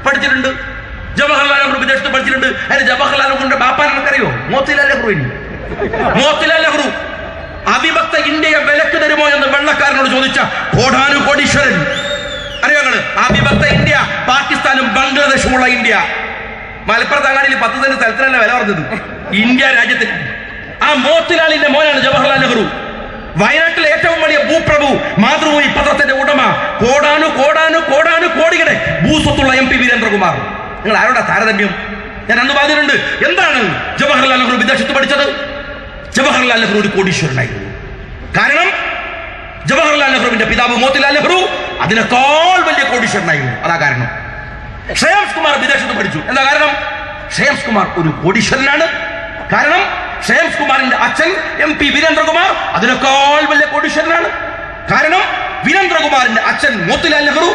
പഠിച്ചിട്ടുണ്ട്. ജവഹർലാൽ നെഹ്റു വിദേശത്ത് പഠിച്ചിട്ടുണ്ട്. അതിന് ജവഹർലാൽ നെഹ്റുവിന്റെ ബാപ്പാൻ നമുക്കറിയോ? മോത്തിലാൽ നെഹ്റു. അവിഭക്ത ഇന്ത്യയെ വിലക്ക് തരുമോ എന്ന് വെള്ളക്കാരനോട് ചോദിച്ച കോടാനുകോടീശ്വരൻ. അറിയാങ്ങള്, അവിഭക്ത ഇന്ത്യ പാകിസ്ഥാനും ബംഗ്ലാദേശുമുള്ള ഇന്ത്യ. മലപ്പുറത്ത് അങ്ങാടിയിൽ 10 സെന്റ് സ്ഥലത്തിനല്ല വില പറഞ്ഞത്, ഇന്ത്യ രാജ്യത്തിന്. ആ മോത്തിലാലിന്റെ മോനാണ് ജവഹർലാൽ നെഹ്റു. വയനാട്ടിലെ ഏറ്റവും വലിയ ഭൂപ്രഭു, മാതൃഭൂമി പത്രത്തിന്റെ ഉടമ, കോടികളുടെ ഭൂസ്വത്തുള്ള MP വീരേന്ദ്രകുമാർ. നിങ്ങൾ ആരോടാ താരതമ്യം? ഞാൻ അന്ന് പറഞ്ഞിട്ടുണ്ട്, എന്താണ് ജവഹർലാൽ നെഹ്റു വിദേശത്ത് പഠിച്ചത്? ജവഹർലാൽ നെഹ്റു ഒരു കോടീശ്വരനായിരുന്നു. കാരണം ജവഹർലാൽ നെഹ്റുവിന്റെ പിതാവ് മോത്തിലാൽ നെഹ്റു അതിനേക്കാൾ വലിയ കോടീശ്വരനായിരുന്നു. അതാ കാരണം. ശ്രേയംസ് കുമാർ വിദേശത്ത് പഠിച്ചു. എന്താ കാരണം? ശ്രേയംസ് കുമാർ ഒരു കോടീശ്വരനാണ്. കാരണം ശ്രേയംസ് കുമാറിന്റെ അച്ഛൻ MP വീരേന്ദ്രകുമാർ അതിനേക്കാൾ വലിയ കോടീശ്വരനാണ്. കാരണം വീരേന്ദ്രകുമാറിന്റെ അച്ഛൻ മോത്തിലാൽ നെഹ്റു,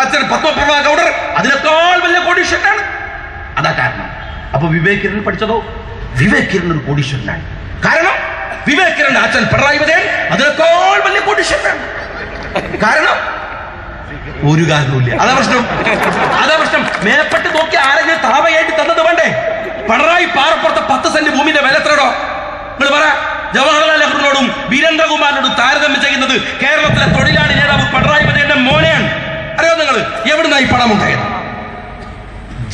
അച്ഛൻ പത്മപ്രഭ ഗൗഡർ അതിനേക്കാൾ വലിയ കോടീശ്വരനാണ്. അതാ കാരണം. അപ്പൊ വിവേക് കിരൺ പഠിച്ചതോ? വിവേക് കിരൺ ഒരു കോടീശ്വരനാണ്. കാരണം വിവേക് കിരണിന്റെ അച്ഛൻ പിണറായി വിജയൻ അതിനേക്കാൾ വലിയ കോടീശ്വരനാണ്. കാരണം ഒരു കാരണമില്ല. അതാ പ്രശ്നം. മേപ്പെട്ട് നോക്കി ആരെങ്കിലും താവയായിട്ട് തന്നത് വേണ്ടേ? പിണറായി പാറപ്പുറത്തെ 10 സെന്റ് ഭൂമിന്റെ വില എത്രടോ? നിങ്ങൾ പറ. ജവഹർലാൽ നെഹ്റുവിനോടും വീരേന്ദ്രകുമാറിനോടും താരതമ്യം ചെയ്യുന്നത് കേരളത്തിലെ തൊഴിലാളി നേതാവ് പിണറായി വിജയന്റെ മോനെയാണ്. അറിയോ നിങ്ങൾ എവിടുന്നായി പണം ഉണ്ടായത്?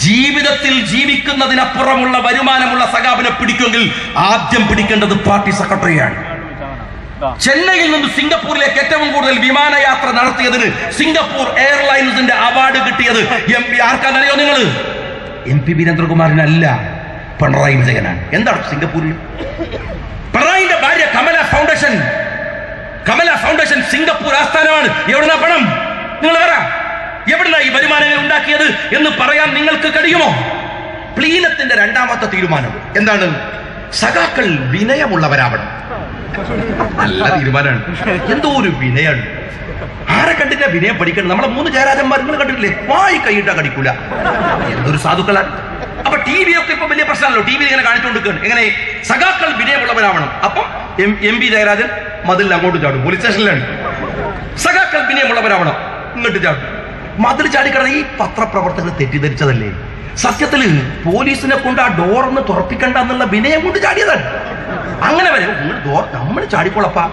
ജീവിതത്തിൽ ജീവിക്കുന്നതിനപ്പുറമുള്ള വരുമാനമുള്ള സഖാബിനെ പിടിക്കുമെങ്കിൽ ആദ്യം പിടിക്കേണ്ടത് പാർട്ടി സെക്രട്ടറിയാണ്. ചെന്നൈയിൽ നിന്ന് സിംഗപ്പൂരിലേക്ക് ഏറ്റവും കൂടുതൽ വിമാനയാത്ര നടത്തിയതിന് സിംഗപ്പൂർ എയർലൈൻസിന്റെ അവാർഡ് കിട്ടിയത് ആർക്കാണെന്നറിയോ നിങ്ങൾ? MP വീരേന്ദ്രകുമാറിനല്ല, പിണറായി വിജയനാണ്. എന്താണ് സിംഗപ്പൂരിൽ? പിണറായിന്റെ ഭാര്യ കമല ഫൗണ്ടേഷൻ സിംഗപ്പൂർ ആസ്ഥാനമാണ്. എവിടുന്നാ പണം? നിങ്ങൾ പറ, എവിടുന്നാ ഈ വരുമാനങ്ങൾ ഉണ്ടാക്കിയത് എന്ന് പറയാൻ നിങ്ങൾക്ക് കഴിയുമോ? പ്ലീനത്തിന്റെ 2ാമത്തെ തീരുമാനം എന്താണ്? സഖാക്കൾ വിനയമുള്ളവരാവണം. നല്ല തീരുമാനമാണ്. എന്തോ ഒരു വിനയാണ്. ആരെ കണ്ടില്ല വിനയം പഠിക്കണം? നമ്മളെ 3 ജയരാജന്മാർ നിങ്ങൾ കണ്ടിട്ടില്ലേ? വായി കൈയിട്ടാ കടിക്കൂല. എന്തൊരു സാധുക്കളാണ്. അപ്പൊ TV ഒക്കെ ഇപ്പൊ വലിയ പ്രശ്നമല്ലോ. TV ഇങ്ങനെ കാണിച്ചുകൊണ്ടിരിക്കുകയാണ്. എങ്ങനെ സഖാക്കൾ വിനയമുള്ളവരാവണം. അപ്പം MP ജയരാജൻ മതിൽ അങ്ങോട്ട് ചാടും. പോലീസ് സ്റ്റേഷനിലാണ്. സഖാക്കൾ വിനയമുള്ളവരാവണം. ഇങ്ങോട്ട് ചാടും. മതിൽ ചാടിക്കിടന്ന് ഈ പത്രപ്രവർത്തകർ തെറ്റിദ്ധരിച്ചതല്ലേ? സത്യത്തില് പോലീസിനെ കൊണ്ട് ആ ഡോറൊന്ന് തുറപ്പിക്കണ്ട എന്നുള്ള വിനയം കൊണ്ട് ചാടിയതാണ്. അങ്ങനെ വരെ ഡോർ നമ്മൾ ചാടിക്കൊള്ളപ്പാ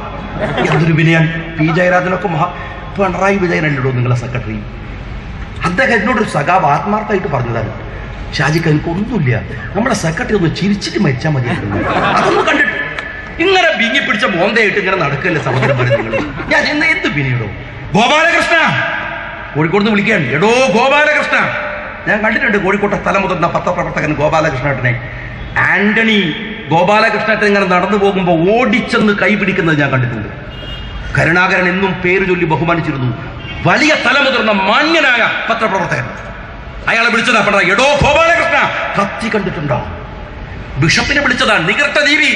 എന്തൊരു വിനയാണ്. പി ജയരാജനൊക്കെ പിണറായി വിജയനല്ലോ നിങ്ങളെ സെക്രട്ടറി. അദ്ദേഹം എന്നോടൊരു സഖാവ് ആത്മാർത്ഥമായിട്ട് പറഞ്ഞതാണ്, ഷാജിക്ക് എനിക്കൊന്നുമില്ല, നമ്മുടെ സെക്രട്ടറി ഒന്ന് ചിരിച്ചിട്ട് മരിച്ചാൽ മതി. അതൊന്നും കണ്ടിട്ട് ഇങ്ങനെ ബിങ്ങി പിടിച്ച മോന്തയായിട്ട് ഇങ്ങനെ നടക്കല്ലേ സഹോദരൻ നിങ്ങൾ. ഞാൻ ഇന്ന് എന്ത് പിന്നീടോ ഗോപാലകൃഷ്ണ കോഴിക്കോട് നിന്ന് വിളിക്കുകയാണ്. എടോ ഗോപാലകൃഷ്ണ, ഞാൻ കണ്ടിട്ടുണ്ട് കോഴിക്കോട്ടെ തലമുതിർന്ന പത്രപ്രവർത്തകൻ ഗോപാലകൃഷ്ണേട്ടനെ. ആന്റണി ഗോപാലകൃഷ്ണേട്ടൻ ഇങ്ങനെ നടന്നു പോകുമ്പോൾ ഓടിച്ചെന്ന് കൈ പിടിക്കുന്നത് ഞാൻ കണ്ടിട്ടുണ്ട്. കരുണാകരൻ എന്നും പേര് ചൊല്ലി ബഹുമാനിച്ചിരുന്നു. വലിയ തലമുതിർന്ന മാന്യനായ പത്രപ്രവർത്തകൻ. അയാളെ വിളിച്ചതാ പിണറായി. എടോ ഗോപാലകൃഷ്ണ, കത്തി കണ്ടിട്ടുണ്ടോ? ബിഷപ്പിനെ വിളിച്ചതാണ്. നികർത്ത ജീവി.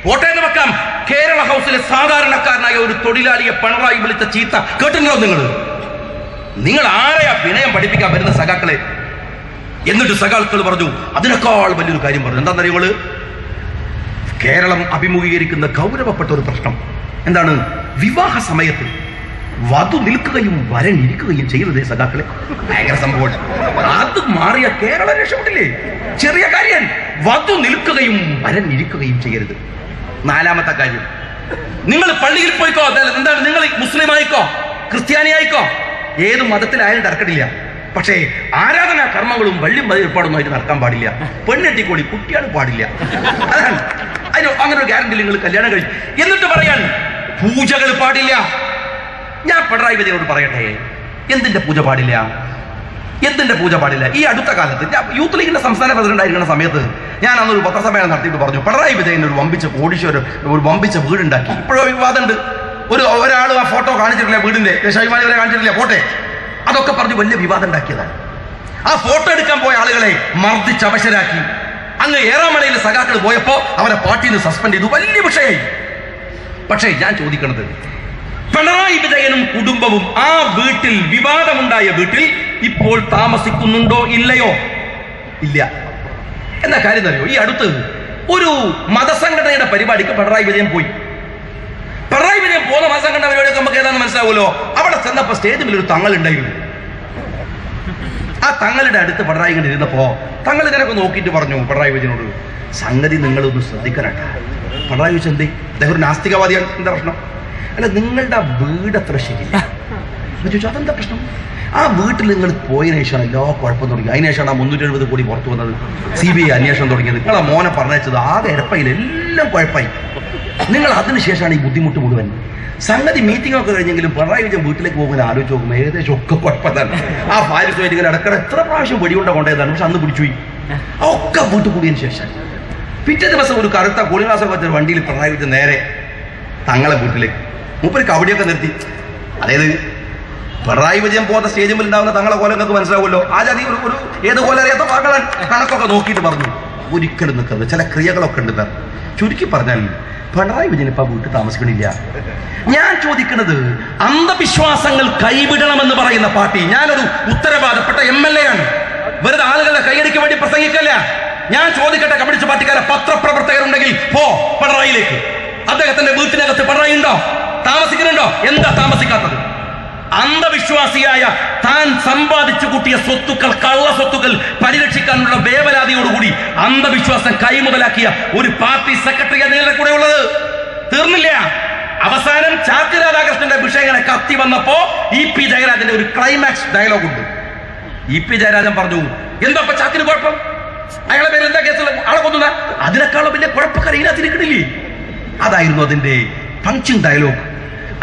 കോട്ടയം വെക്കാം. കേരള ഹൗസിലെ സാധാരണക്കാരനായ ഒരു തൊഴിലാളിയെ പിണറായി വിളിച്ച ചീത്ത കേട്ടിട്ടുണ്ടോ നിങ്ങൾ ആരെയാ വിനയം പഠിപ്പിക്കാൻ വരുന്ന സഖാക്കളെ? എന്നിട്ട് സഖാക്കൾ പറഞ്ഞു അതിനേക്കാൾ വലിയൊരു കാര്യം പറഞ്ഞു. എന്താണെന്നറിയോ? കേരളം അഭിമുഖീകരിക്കുന്ന ഗൗരവപ്പെട്ട ഒരു പ്രശ്നം എന്താണ്? വിവാഹ സമയത്ത് വധു നിൽക്കുകയും വരൻ ഇരിക്കുകയും ചെയ്തതേ സഖാക്കളെ. ഭയങ്കര സംഭവമാണ്. അത് മാറിയ കേരളം രക്ഷപ്പെട്ടില്ലേ? ചെറിയ കാര്യം. വധു നിൽക്കുകയും വരൻ ഇരിക്കുകയും ചെയ്യരുത്. നാലാമത്തെ കാര്യം, നിങ്ങൾ പള്ളിയിൽ പോയിക്കോ. എന്താണ്? നിങ്ങൾ മുസ്ലിം ആയിക്കോ ക്രിസ്ത്യാനി ആയിക്കോ ഏത് മതത്തിലായാലും തർക്കമില്ല. പക്ഷേ ആരാധനാ കർമ്മങ്ങളും വള്ളിയും ഏർപ്പാടൊന്നും ആയിട്ട് നടക്കാൻ പാടില്ല. പെണ്ണെട്ടിക്കോളി കുട്ടിയാണ് പാടില്ല. അതാണ് അതിന് അങ്ങനെ ഒരു ഗ്യാരണ്ടി. നിങ്ങൾ കല്യാണം കഴിച്ചു എന്നിട്ട് പറയാൻ പൂജകൾ പാടില്ല. ഞാൻ പിണറായി വിജയനോട് പറയട്ടെ, എന്തിന്റെ പൂജ പാടില്ല? എന്തിന്റെ പൂജ പാടില്ല? ഈ അടുത്ത കാലത്ത് ഞാൻ യൂത്ത് ലീഗിന്റെ സംസ്ഥാന പ്രസിഡന്റ് ആയിരിക്കുന്ന സമയത്ത് ഞാൻ അന്നൊരു പത്രസമ്മേളനം നടത്തിയിട്ട് പറഞ്ഞു, പിണറായി വിജയൻ ഒരു വമ്പിച്ച കോടീശ്വരം ഒരു വമ്പിച്ച വീടുണ്ടാക്കി. ഇപ്പോഴും വിവാദമുണ്ട്. ഒരാൾ ആ ഫോട്ടോ കാണിച്ചിട്ടില്ല, വീടിന്റെ ഷൈമാനി വരെ കാണിച്ചിട്ടില്ല ഫോട്ടോ. അതൊക്കെ പറഞ്ഞ് വലിയ വിവാദം ഉണ്ടാക്കിയതാണ്. ആ ഫോട്ടോ എടുക്കാൻ പോയ ആളുകളെ മർദ്ദിച്ച് അവശരാക്കി. അങ്ങ് ഏറാമലയിൽ സഖാക്കൾ പോയപ്പോ അവരെ പാർട്ടിയിൽ നിന്ന് സസ്പെൻഡ് ചെയ്തു. വലിയ വിഷയമായി. പക്ഷേ ഞാൻ ചോദിക്കുന്നത്, പിണറായി വിജയനും കുടുംബവും ആ വീട്ടിൽ വിവാദമുണ്ടായ വീട്ടിൽ ഇപ്പോൾ താമസിക്കുന്നുണ്ടോ ഇല്ലയോ? ഇല്ല. എന്താ കാര്യം അറിയോ? ഈ അടുത്ത് ഒരു മതസംഘടനയുടെ പരിപാടിക്ക് പിണറായി വിജയൻ പോയി. പിണറായി വിജയൻ പോകുന്ന മതസംഘടന പരിപാടിയൊക്കെ നമുക്ക് ഏതാണെന്ന് മനസ്സിലാവുമല്ലോ. അവിടെ ചെന്നപ്പോ സ്റ്റേജിൽ ഒരു തങ്ങളുണ്ടായിരുന്നു. ആ തങ്ങളുടെ അടുത്ത് പിണറായി ഇങ്ങനെ ഇരുന്നപ്പോ തങ്ങൾ ഇതിനൊക്കെ നോക്കിയിട്ട് പറഞ്ഞു പിണറായി വിജയനോട്, സംഗതി നിങ്ങളൊന്ന് ശ്രദ്ധിക്കാനാട്ട. പിണറായി വിജയൻ എന്തേ? അദ്ദേഹം ഒരു നാസ്തികവാദിയാണ്. എന്താ പ്രശ്നം? അല്ല, നിങ്ങളുടെ വീട് അത്ര ശരിയില്ല. ചോദിച്ചു അതെന്താ പ്രശ്നം? ആ വീട്ടിൽ നിങ്ങൾ പോയതിനു ശേഷമാണ് എല്ലാ കുഴപ്പം തുടങ്ങി. അതിനുശേഷമാണ് ആ 370 കോടി പുറത്തു വന്നത്. CBI അന്വേഷണം തുടങ്ങിയത്. നിങ്ങളെ മോനെ പറഞ്ഞത് ആകെ ഇരപ്പയിൽ എല്ലാം കുഴപ്പമായി. നിങ്ങൾ അതിനുശേഷമാണ് ഈ ബുദ്ധിമുട്ട് മുഴുവൻ. സംഗതി മീറ്റിംഗ് ഒക്കെ കഴിഞ്ഞെങ്കിലും പിണറായി വിജയൻ വീട്ടിലേക്ക് പോകുമ്പോൾ ആലോചിച്ച് നോക്കുമ്പോൾ ഏകദേശം ഒക്കെ കുഴപ്പത്താണ്. ആ ഭാര്യസുമായിട്ട് ഇങ്ങനെ അടക്കട എത്ര പ്രാവശ്യം വെടികൊണ്ട കൊണ്ടേതാണ്. പക്ഷെ അന്ന് പിടിച്ചുപോയി. ഒക്കെ വീട്ടിൽ കൂടിയതിന് ശേഷം പിറ്റേ ദിവസം ഒരു കറുത്ത കൂളിവാസം വെച്ച വണ്ടിയിൽ പിണറായി വിജയൻ നേരെ തങ്ങളെ വീട്ടിലേക്ക് മൂപ്പര് കവടിയൊക്കെ നിർത്തി. അതായത് പിണറായി വിജയൻ പോകുന്ന സ്റ്റേജിൽ ഉണ്ടാവുന്ന തങ്ങളെ കോലം നിങ്ങൾക്ക് മനസ്സിലാവുമല്ലോ. ആ ജാതി ഒരു ഏത് പോലെ അറിയാത്ത മകളൻ കണക്കൊക്കെ നോക്കിയിട്ട് പറഞ്ഞു ഒരിക്കലും നിൽക്കുന്നത് ചില ക്രിയകളൊക്കെ ഉണ്ട്. ചുരുക്കി പറഞ്ഞാൽ പിണറായി വിജയൻ ഇപ്പൊ വീട്ടിൽ താമസിക്കണില്ല. ഞാൻ ചോദിക്കുന്നത്, അന്ധവിശ്വാസങ്ങൾ കൈവിടണമെന്ന് പറയുന്ന പാർട്ടി, ഞാനൊരു ഉത്തരവാദപ്പെട്ട MLA ആണ്. വെറുതെ ആളുകളുടെ കൈയടിക്ക് വേണ്ടി പ്രസംഗിക്കല്ല. ഞാൻ ചോദിക്കട്ടെ, കമ്മ്യൂണിസ്റ്റ് പാർട്ടിക്കാരെ പത്രപ്രവർത്തകരുണ്ടെങ്കിൽ പോ പിണറായിലേക്ക്. അദ്ദേഹത്തിന്റെ വീട്ടിനകത്ത് പിണറായി ഉണ്ടോ? താമസിക്കുന്നുണ്ടോ? എന്താ താമസിക്കാത്തത്? അന്ധവിശ്വാസിയായ താൻ സമ്പാദിച്ചു കൂട്ടിയ സ്വത്തുക്കൾ, കള്ള സ്വത്തുക്കൾ പരിരക്ഷിക്കാനുള്ള വേവലാതിയോടുകൂടി അന്ധവിശ്വാസം കൈമുതലാക്കിയ ഒരു പാർട്ടി സെക്രട്ടറിയാണ് നിങ്ങളുടെ കൂടെ ഉള്ളത്. തീർന്നില്ല. അവസാനം ചാക്ക് രാധാകൃഷ്ണന്റെ വിഷയങ്ങളെ കത്തി വന്നപ്പോ EP ജയരാജന്റെ ഒരു ക്ലൈമാക്സ് ഡയലോഗ് ഉണ്ട്. EP ജയരാജൻ പറഞ്ഞു, എന്താ ചാക്കിന് കുഴപ്പം? അയാളെ പേര് എന്താ കേസുള്ള? ആളെ കൊന്നുന്ന അതിനേക്കാളും വലിയ കുഴപ്പക്കാരെ ഇതിനകത്തിരിക്കണില്ലേ? അതായിരുന്നു അതിന്റെ പഞ്ചിങ് ഡയലോഗ്.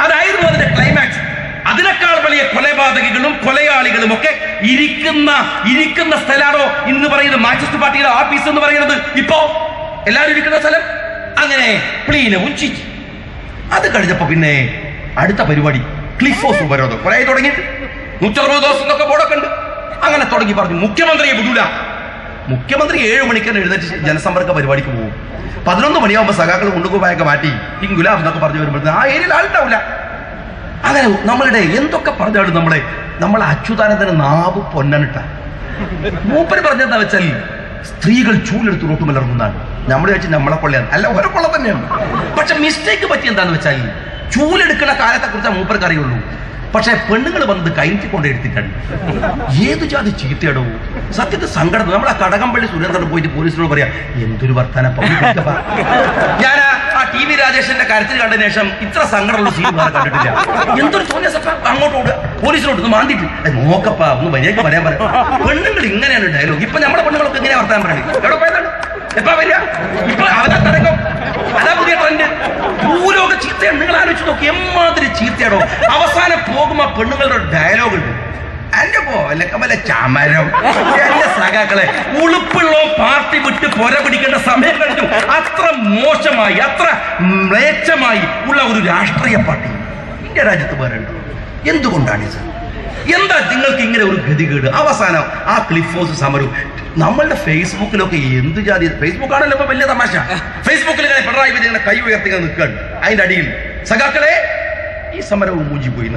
അതായിരുന്നു അതിന്റെ ക്ലൈമാക്സ്. അതിനേക്കാൾ വലിയ കൊലപാതകികളും കൊലയാളികളും ഒക്കെ ഇരിക്കുന്ന സ്ഥലമാണോ ഇന്ന് പറയുന്നത് മാർക്സിസ്റ്റ് പാർട്ടിയുടെ ഓഫീസ് എന്ന് പറയുന്നത്? ഇപ്പോ എല്ലാവരും ഇരിക്കുന്ന സ്ഥലം അങ്ങനെ പ്ലീന ഉഞ്ചിച്ച്. അത് കഴിഞ്ഞപ്പോ പിന്നെ അടുത്ത പരിപാടി ക്ലിഫ് ഹൗസ് ഉപരോധം കുറെ തുടങ്ങിയിട്ട് 160 ദിവസം എന്നൊക്കെ ബോർഡൊക്കെ ഉണ്ട്. അങ്ങനെ തുടങ്ങി പറഞ്ഞു മുഖ്യമന്ത്രിയെ വിടൂല. മുഖ്യമന്ത്രി 7 മണിക്കാണ് എഴുന്നേറ്റ് ജനസമ്പർക്ക പരിപാടിക്ക് പോകും. 11 മണിയാകുമ്പോൾ സഖാക്കൾ കൊണ്ടുപോയൊക്കെ മാറ്റി ഗുലാബ് എന്നൊക്കെ പറഞ്ഞു വരുമ്പോൾ ആ ഏരിയയിൽ ആളുണ്ടാവില്ല. അങ്ങനെ നമ്മളുടെ എന്തൊക്കെ പറഞ്ഞാലും നമ്മളെ അച്യുതാനന്ദന് നാവ് പൊന്നനിട്ട. മൂപ്പര് പറഞ്ഞെന്താ വെച്ചാൽ സ്ത്രീകൾ ചൂലെടുത്ത് റോട്ടുമലർന്നതാണ്. നമ്മൾ വെച്ച് നമ്മളെ കൊള്ളയാണ്. അല്ല, ഓരോ കൊള്ള തന്നെയാണ്. പക്ഷെ മിസ്റ്റേക്ക് പറ്റി എന്താന്ന് വെച്ചാൽ ചൂലെടുക്കുന്ന കാലത്തെ കുറിച്ച് മൂപ്പർക്ക് അറിയുള്ളൂ. പക്ഷെ പെണ്ണുങ്ങൾ വന്നത് കൈറ്റിക്കൊണ്ട് എടുത്തിട്ടുണ്ട്. ഏത് ജാതി ചീത്തയാടോ സത്യത്തിൽ സങ്കടം. നമ്മളെ കടകംപള്ളി സുരേന്ദ്രൻ പോയിട്ട് പോലീസിനോട് പറയാ എന്തൊരു വർത്താനം. ഞാൻ ആ TV രാജേഷിന്റെ കാര്യത്തിൽ കണ്ടതിന് ശേഷം ഇത്ര സങ്കടമുള്ള സീൻ വേറെ കണ്ടിട്ടില്ല. എന്തൊരു തോന്നിയ അങ്ങോട്ട് ഓടുക പോലീസിനോട് ഒന്ന് മാന്തിട്ട് നോക്കപ്പാ ഒന്ന് മര്യാദക്ക് പറയാൻ പറയാം. പെണ്ണുങ്ങൾ ഇങ്ങനെയാണ് ഡയലോഗ്. ഇപ്പൊ നമ്മുടെ പെണ്ണുങ്ങളൊക്കെ ഇങ്ങനെ വർത്താനം പറയണേ. എവിടെ പോയതാണ് എപ്പാ വരിക? ഇപ്പൊ അവരെ തടങ്ങും. അതാ പുതിയ ട്രെൻഡ്. ഭൂലോക ചീത്തയാണ്. നിങ്ങൾ ആലോചിച്ച് നോക്കി എമ്മാതിരി ചീത്തയാടോ. അവസാനം പോകുമ്പോ പെണ്ണുങ്ങളുടെ ഡയലോഗ് ഉണ്ട്. എന്റെ പോലൊക്കെ വല്ല ചമരം. എന്റെ സഖാക്കളെ ഉളുപ്പുള്ള പാർട്ടി വിട്ട് പൊര പിടിക്കേണ്ട സമയം കഴിഞ്ഞു. അത്ര മോശമായി അത്ര മ്ലേച്ഛമായി ഉള്ള ഒരു രാഷ്ട്രീയ പാർട്ടി ഇന്ത്യ രാജ്യത്ത് വേറെ ഉണ്ടോ? എന്തുകൊണ്ടാണ് ഇത്? എന്താ നിങ്ങൾക്ക് ഇങ്ങനെ ഒരു ഗതികേട്? അവസാനം ആ ക്ലിഫ് ഹൗസ് സമരവും നമ്മളുടെ ഫേസ്ബുക്കിലൊക്കെ എന്ത് ജാതി. ഫേസ്ബുക്കാണല്ലോ ഇപ്പൊ വലിയ തമാശ. ഫേസ്ബുക്കിൽ ഇങ്ങനെ പിണറായി വിജയൻ ഇങ്ങനെ കൈ ഉയർത്തി നിൽക്കുകയാണ്. അതിന്റെ അടിയിൽ സഖാക്കളെ ഈ സമരവും മൂഞ്ചി പോയി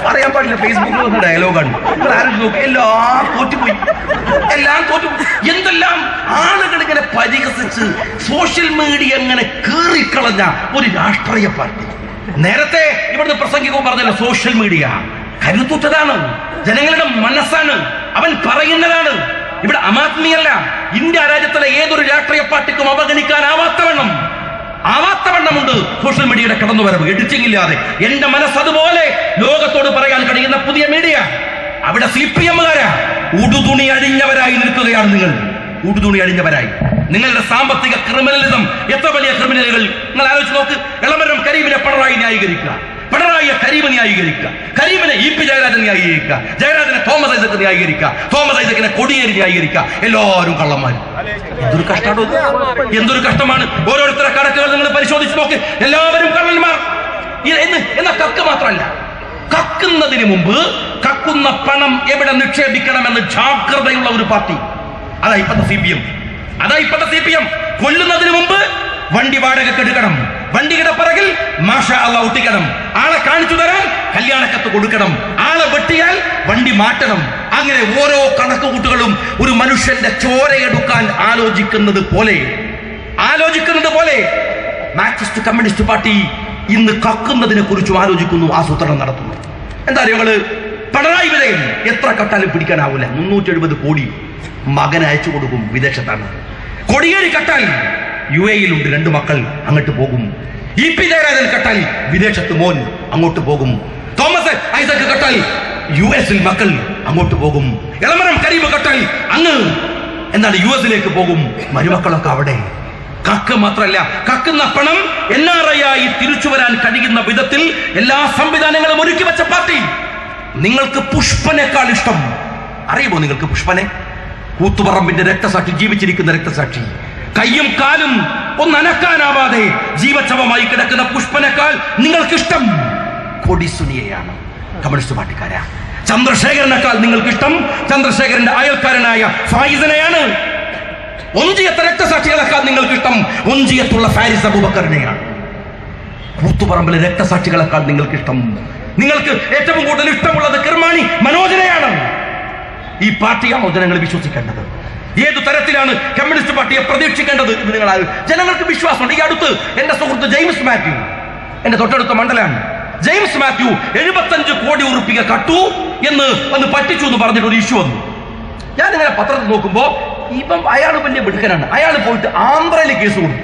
അറിയാൻ പാടില്ല. ഫേസ്ബുക്കിൽ ഡയലോഗാണ്. നിങ്ങൾ ആലോചിച്ച് നോക്കി. എല്ലാം തോറ്റുപോയി. എന്തെല്ലാം ആളുകൾ ഇങ്ങനെ പരിഹസിച്ച് സോഷ്യൽ മീഡിയ അങ്ങനെ കീറിക്കളഞ്ഞ ഒരു രാഷ്ട്രീയ പാർട്ടി. നേരത്തെ ഇവിടുന്ന് പ്രസംഗിക്കുമ്പോൾ പറഞ്ഞല്ലോ സോഷ്യൽ മീഡിയ കരുത്തുറ്റതാണ്. ജനങ്ങളുടെ മനസ്സാണ്. അവൻ പറയുന്നതാണ്. ഇവിടെ അമാത്മീയല്ല. ഇന്ത്യ രാജ്യത്തിലെ ഏതൊരു രാഷ്ട്രീയ പാർട്ടിക്കും ആവാത്തവണ്ണമുണ്ട് സോഷ്യൽ മീഡിയയുടെ കടന്നുവരവ്. എഡിറ്റിംഗ് ഇല്ലാതെ എന്റെ മനസ്സ് അതുപോലെ ലോകത്തോട് പറയാൻ കഴിയുന്ന പുതിയ മീഡിയ. അവിടെ CPM-കാരാ ഉടുതുണി അഴിഞ്ഞവരായി നിൽക്കുകയാണ്. നിങ്ങൾ ഉടുതുണി അഴിഞ്ഞവരായി. നിങ്ങളുടെ സാമ്പത്തിക ക്രിമിനലിസം എത്ര വലിയ ക്രിമിനലുകൾ. നിങ്ങൾ ആലോചിച്ച് നോക്ക്. എളമരം കരീമിനെ പിണറായി ന്യായീകരിക്കുക, പിണറായിയെ കരീമ് ന്യായീകരിക്കുക, കരീമിനെ EP ജയരാജൻ ന്യായീകരിക്കുക, ജയരാജനെ തോമസ് ഐസക് ന്യായീകരിക്കുക, തോമസ് ഐസക്കിനെ കൊടിയേരി ന്യായീകരിക്കുക. എല്ലാവരും കള്ളന്മാർ. എന്തൊരു കഷ്ടമാണോ? എന്തൊരു കഷ്ടമാണ്. ഓരോരുത്തരുടെ കണക്കുകൾ നിങ്ങൾ പരിശോധിച്ച് നോക്ക്. എല്ലാവരും കള്ളന്മാർ. എന്ന കക്ക് മാത്രമല്ല, കക്കുന്നതിന് മുമ്പ് കക്കുന്ന പണം എവിടെ നിക്ഷേപിക്കണമെന്ന് ജാഗ്രതയുള്ള ഒരു പാർട്ടി. അതാ ഇപ്പത്തെ CPM. കൊല്ലുന്നതിന് മുമ്പ് വണ്ടി വാടകയ്ക്ക് എടുക്കണം. വണ്ടിയുടെ പിറകിൽ മാഷാ അല്ലാഹ് ഒട്ടിക്കണം. ആളെ കാണിച്ചു തരാൻ കല്യാണക്കത്ത് കൊടുക്കണം. ആളെ വെട്ടിയാൽ വണ്ടി മാറ്റണം. അങ്ങനെ ഓരോ കണക്കുകൂട്ടുകളും ഒരു മനുഷ്യന്റെ ചോരയെടുക്കാൻ ആലോചിക്കുന്നത് പോലെ മാർക്സിസ്റ്റ് കമ്മ്യൂണിസ്റ്റ് പാർട്ടി ഇന്ന് കക്കുന്നതിനെ കുറിച്ചും ആലോചിക്കുന്നു, ആസൂത്രണം നടത്തുന്നു. എന്താ അറിയോ? പിണറായി വിജയൻ എത്ര കട്ടാലും പിടിക്കാനാവൂല. 370 കോടി മകൻ അയച്ചു കൊടുക്കും. വിദേശത്താണ്. കൊടിയേരി കട്ടാൽ UAE-യിലുണ്ട്. 2 മക്കൾ അങ്ങോട്ട് പോകും. EP ജയരാജൻ കട്ടാൽ വിദേശത്ത് മോൻ അങ്ങോട്ട് പോകും. തോമസ് ഐസക് കട്ടാൽ US-ൽ മക്കൾ അങ്ങോട്ട് പോകും. എളമരം കരീം കട്ടാൽ അങ്ങ് US-ലേക്ക് പോകും. മരുമക്കളൊക്കെ അവിടെ. കക്ക് മാത്രമല്ല, കക്കുന്ന പണം NRI ആയി തിരിച്ചു വരാൻ കഴിയുന്ന വിധത്തിൽ എല്ലാ സംവിധാനങ്ങളും ഒരുക്കി വെച്ച പാർട്ടി. നിങ്ങൾക്ക് പുഷ്പനേക്കാൾ ഇഷ്ടം അറിയുമോ? നിങ്ങൾക്ക് പുഷ്പനെ, കൂത്തുപറമ്പിന്റെ രക്തസാക്ഷി, ജീവിച്ചിരിക്കുന്ന രക്തസാക്ഷി, കയ്യും കാലും ഒന്നനക്കാനാവാതെ ജീവച്ഛവമായി കിടക്കുന്ന പുഷ്പനേക്കാൾ നിങ്ങൾക്കിഷ്ടം കൊടിസുനിയെയാണ്. കമ്മ്യൂണിസ്റ്റ് പാർട്ടിക്കാരാ. ചന്ദ്രശേഖരനേക്കാൾ നിങ്ങൾക്കിഷ്ടം ചന്ദ്രശേഖരന്റെ അയൽക്കാരനായ ഫായിസിനെയാണ്. ഒഞ്ചിയത്തെ രക്തസാക്ഷികളെക്കാൾ നിങ്ങൾക്കിഷ്ടം ഒഞ്ചിയത്തുള്ള ഫാരിസ് അബൂബക്കറിനെയാണ്. കൂത്തുപറമ്പിലെ രക്തസാക്ഷികളെക്കാൾ നിങ്ങൾക്കിഷ്ടം, നിങ്ങൾക്ക് ഏറ്റവും കൂടുതൽ ഇഷ്ടമുള്ളത് കിർമാണി മനോജനെയാണ്. ഈ പാർട്ടിയാണോ ജനങ്ങൾ വിശ്വസിക്കേണ്ടത്? ഏതു തരത്തിലാണ് കമ്മ്യൂണിസ്റ്റ് പാർട്ടിയെ പ്രതീക്ഷിക്കേണ്ടത്? നിങ്ങൾ ജനങ്ങൾക്ക് വിശ്വാസമുണ്ട്. ഈ അടുത്ത് എന്റെ സുഹൃത്ത് ജെയിംസ് മാത്യു, എന്റെ തൊട്ടടുത്ത മണ്ഡലമാണ്, ജെയിംസ് മാത്യു 75 കോടി ഉറുപ്പിക കട്ടു എന്ന് ഒന്ന് പറ്റിച്ചു എന്ന് പറഞ്ഞിട്ട് ഒരു ഇഷ്യൂ വന്നു. ഞാൻ ഇങ്ങനെ പത്രത്തിൽ നോക്കുമ്പോ അയാൾ വലിയ മിടുക്കനാണ്. അയാൾ പോയിട്ട് ആന്ധ്രയിൽ കേസ് കൊടുത്തു.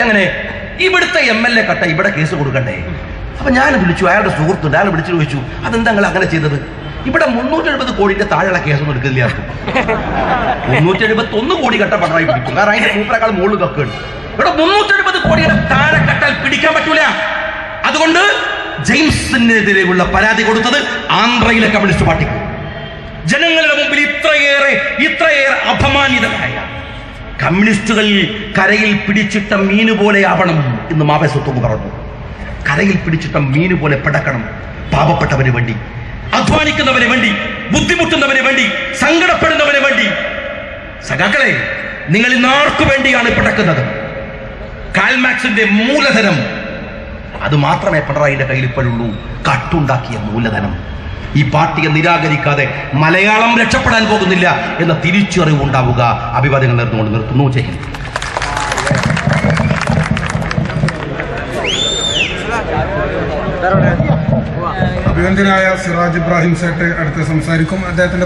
എങ്ങനെ? ഇവിടുത്തെ MLA കട്ട ഇവിടെ കേസ് കൊടുക്കണ്ടേ? അപ്പൊ ഞാൻ വിളിച്ചു, അയാളുടെ സുഹൃത്തുണ്ട്, അയാൾ വിളിച്ചു ചോദിച്ചു, അതെന്താ നിങ്ങൾ അങ്ങനെ ചെയ്തത്? ഇവിടെ 370 കോടിന്റെ താഴെയുള്ള കേസൊന്നും എടുക്കില്ല. 371 കോടി കട്ട പണമായി പിടിക്കും. കാരണം അതിന്റെ മൂപ്പരേക്കാൾ മുകളിൽ കക്കുണ്ട്. ഇവിടെ 370 കോടിയുടെ താഴെ കട്ടാൽ പിടിക്കാൻ പറ്റൂല. അതുകൊണ്ട് ജെയിംസിനെതിരെയുള്ള പരാതി കൊടുത്തത് ആന്ധ്രയിലെ കമ്മ്യൂണിസ്റ്റ് പാർട്ടിക്ക്. ജനങ്ങളുടെ മുമ്പിൽ ഇത്രയേറെ അപമാനിതരായ കമ്മ്യൂണിസ്റ്റുകൾ കരയിൽ പിടിച്ചിട്ട മീന് പോലെ ആവണം എന്ന് മാവേസ്വത്വം പറഞ്ഞു. കരയിൽ പിടിച്ചിട്ട മീന് പോലെ പിടക്കണം. പാവപ്പെട്ടവന് വേണ്ടി, അധ്വാനിക്കുന്നവന് വേണ്ടി, ബുദ്ധിമുട്ടുന്നവന് വേണ്ടി, സങ്കടപ്പെടുന്നവന് വേണ്ടി. സഖാക്കളെ, നിങ്ങൾ ഇന്ന് ആർക്കു വേണ്ടിയാണ് പിടക്കുന്നത്? കാൽമാക്സിന്റെ മൂലധനം അത് മാത്രമേ പിണറായിയുടെ കയ്യിൽ ഇപ്പോഴുള്ളൂ. കട്ടുണ്ടാക്കിയ മൂലധനം. ഈ പാർട്ടിയെ നിരാകരിക്കാതെ മലയാളം രക്ഷപ്പെടാൻ പോകുന്നില്ല എന്ന തിരിച്ചറിവുണ്ടാവുക. അഭിവാദ്യങ്ങൾ നേർന്നുകൊണ്ട് നിർത്തുന്നു. ചെയ്യുന്നു. അഭിനന്ദനായ സിറാജ് ഇബ്രാഹിം സേട്ട് അടുത്ത് സംസാരിക്കും. അദ്ദേഹത്തിന്റെ